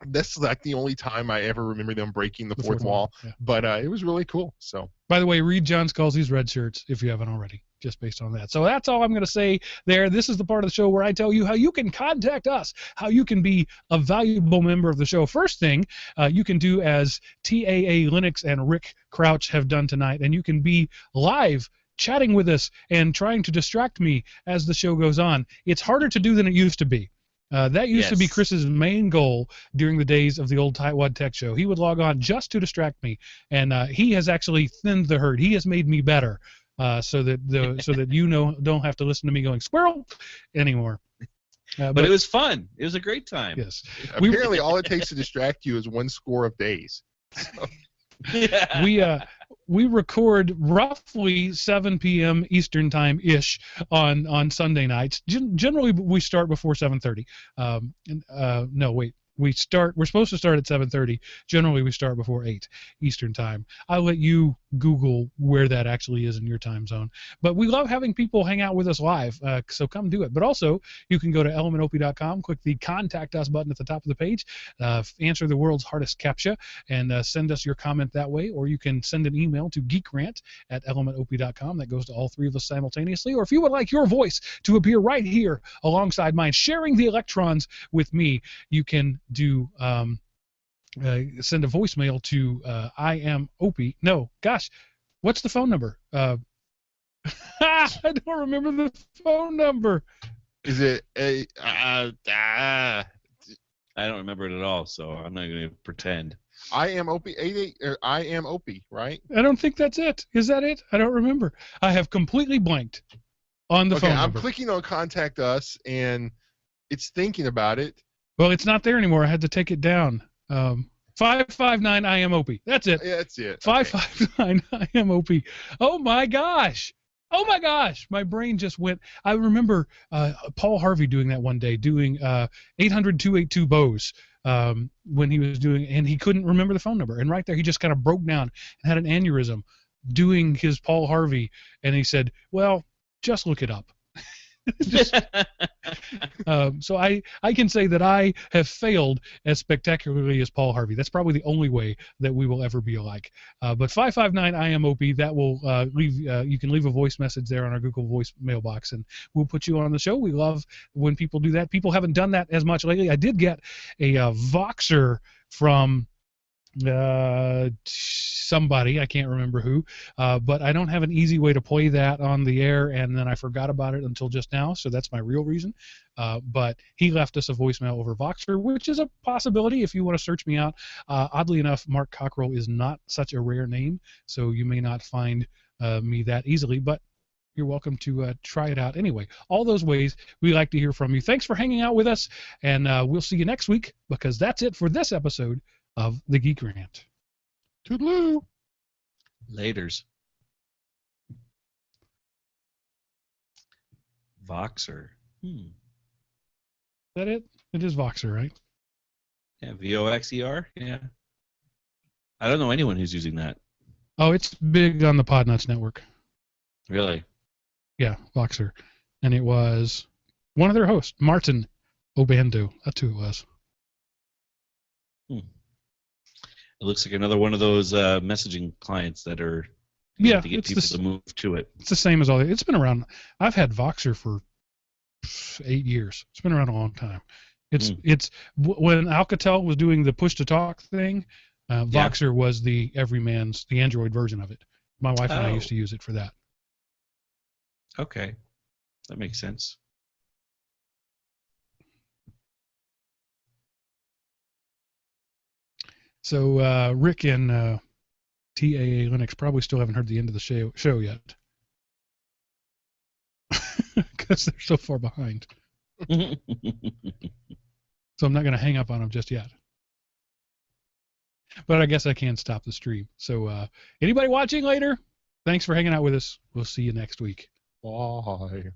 that's like the only time I ever remember them breaking the fourth wall. Yeah. But it was really cool. So, by the way, read John Scalzi's Red Shirts if you haven't already, just based on that. So that's all I'm going to say there. This is the part of the show where I tell you how you can contact us, how you can be a valuable member of the show. First thing, you can do as TAA Linux and Rick Crouch have done tonight, and you can be live chatting with us and trying to distract me as the show goes on. It's harder to do than it used to be. That used to be Chris's main goal during the days of the old Tightwad Tech Show. He would log on just to distract me, and he has actually thinned the herd. He has made me better, so that don't have to listen to me going squirrel anymore. But it was fun. It was a great time. Yes. Apparently, all it takes to distract you is one score of days. So. Yeah. We record roughly 7 p.m. Eastern time ish on Sunday nights. Generally, we start before 7:30. No, wait. We're supposed to start at 7:30. Generally, we start before 8 Eastern time. I'll let you Google where that actually is in your time zone. But we love having people hang out with us live, so come do it. But also, you can go to elementop.com, click the Contact Us button at the top of the page, answer the world's hardest CAPTCHA, and send us your comment that way. Or you can send an email to geekrant@elementop.com. That goes to all three of us simultaneously. Or if you would like your voice to appear right here alongside mine, sharing the electrons with me, you can do send a voicemail to I am Opie. No, gosh, what's the phone number? I don't remember the phone number. Is it I don't remember it at all, so I'm not going to pretend. I am Opie 88 or I am Opie, right? I don't think that's it. Is that it? I don't remember. I have completely blanked on the phone number. I'm clicking on Contact Us and it's thinking about it. Well, it's not there anymore. I had to take it down. 559 I am Opie. That's it. Yeah, that's it. 559 I am Opie. Oh my gosh. Oh my gosh. My brain just went. I remember Paul Harvey doing that one day, doing 800-282 Bose when he was doing, and he couldn't remember the phone number. And right there, he just kind of broke down and had an aneurysm doing his Paul Harvey. And he said, well, just look it up. So I can say that I have failed as spectacularly as Paul Harvey. That's probably the only way that we will ever be alike. But 559 I am Opie, that will leave. You can leave a voice message there on our Google Voice mailbox, and we'll put you on the show. We love when people do that. People haven't done that as much lately. I did get a Voxer from somebody, I can't remember who, but I don't have an easy way to play that on the air, and then I forgot about it until just now, so that's my real reason. But he left us a voicemail over Voxer, which is a possibility if you want to search me out. Oddly enough, Mark Cockrell is not such a rare name, so you may not find me that easily, but you're welcome to try it out anyway. All those ways, we like to hear from you. Thanks for hanging out with us, and we'll see you next week, because that's it for this episode of the GeekRant. Toodaloo. Laters. Voxer. Is that it? It is Voxer, right? Yeah, Voxer. Yeah. I don't know anyone who's using that. Oh, it's big on the Podnuts network. Really? Yeah, Voxer. And it was one of their hosts, Martin Obando. That's who it was. It looks like another one of those messaging clients that are to get people to move to it. It's the same as all. It's been around. I've had Voxer for 8 years. It's been around a long time. It's when Alcatel was doing the push to talk thing, Voxer was the Android version of it. My wife and I used to use it for that. Okay, that makes sense. So Rick and TAA Linux probably still haven't heard the end of the show yet, because they're so far behind. So I'm not going to hang up on them just yet. But I guess I can stop the stream. So anybody watching later, thanks for hanging out with us. We'll see you next week. Bye.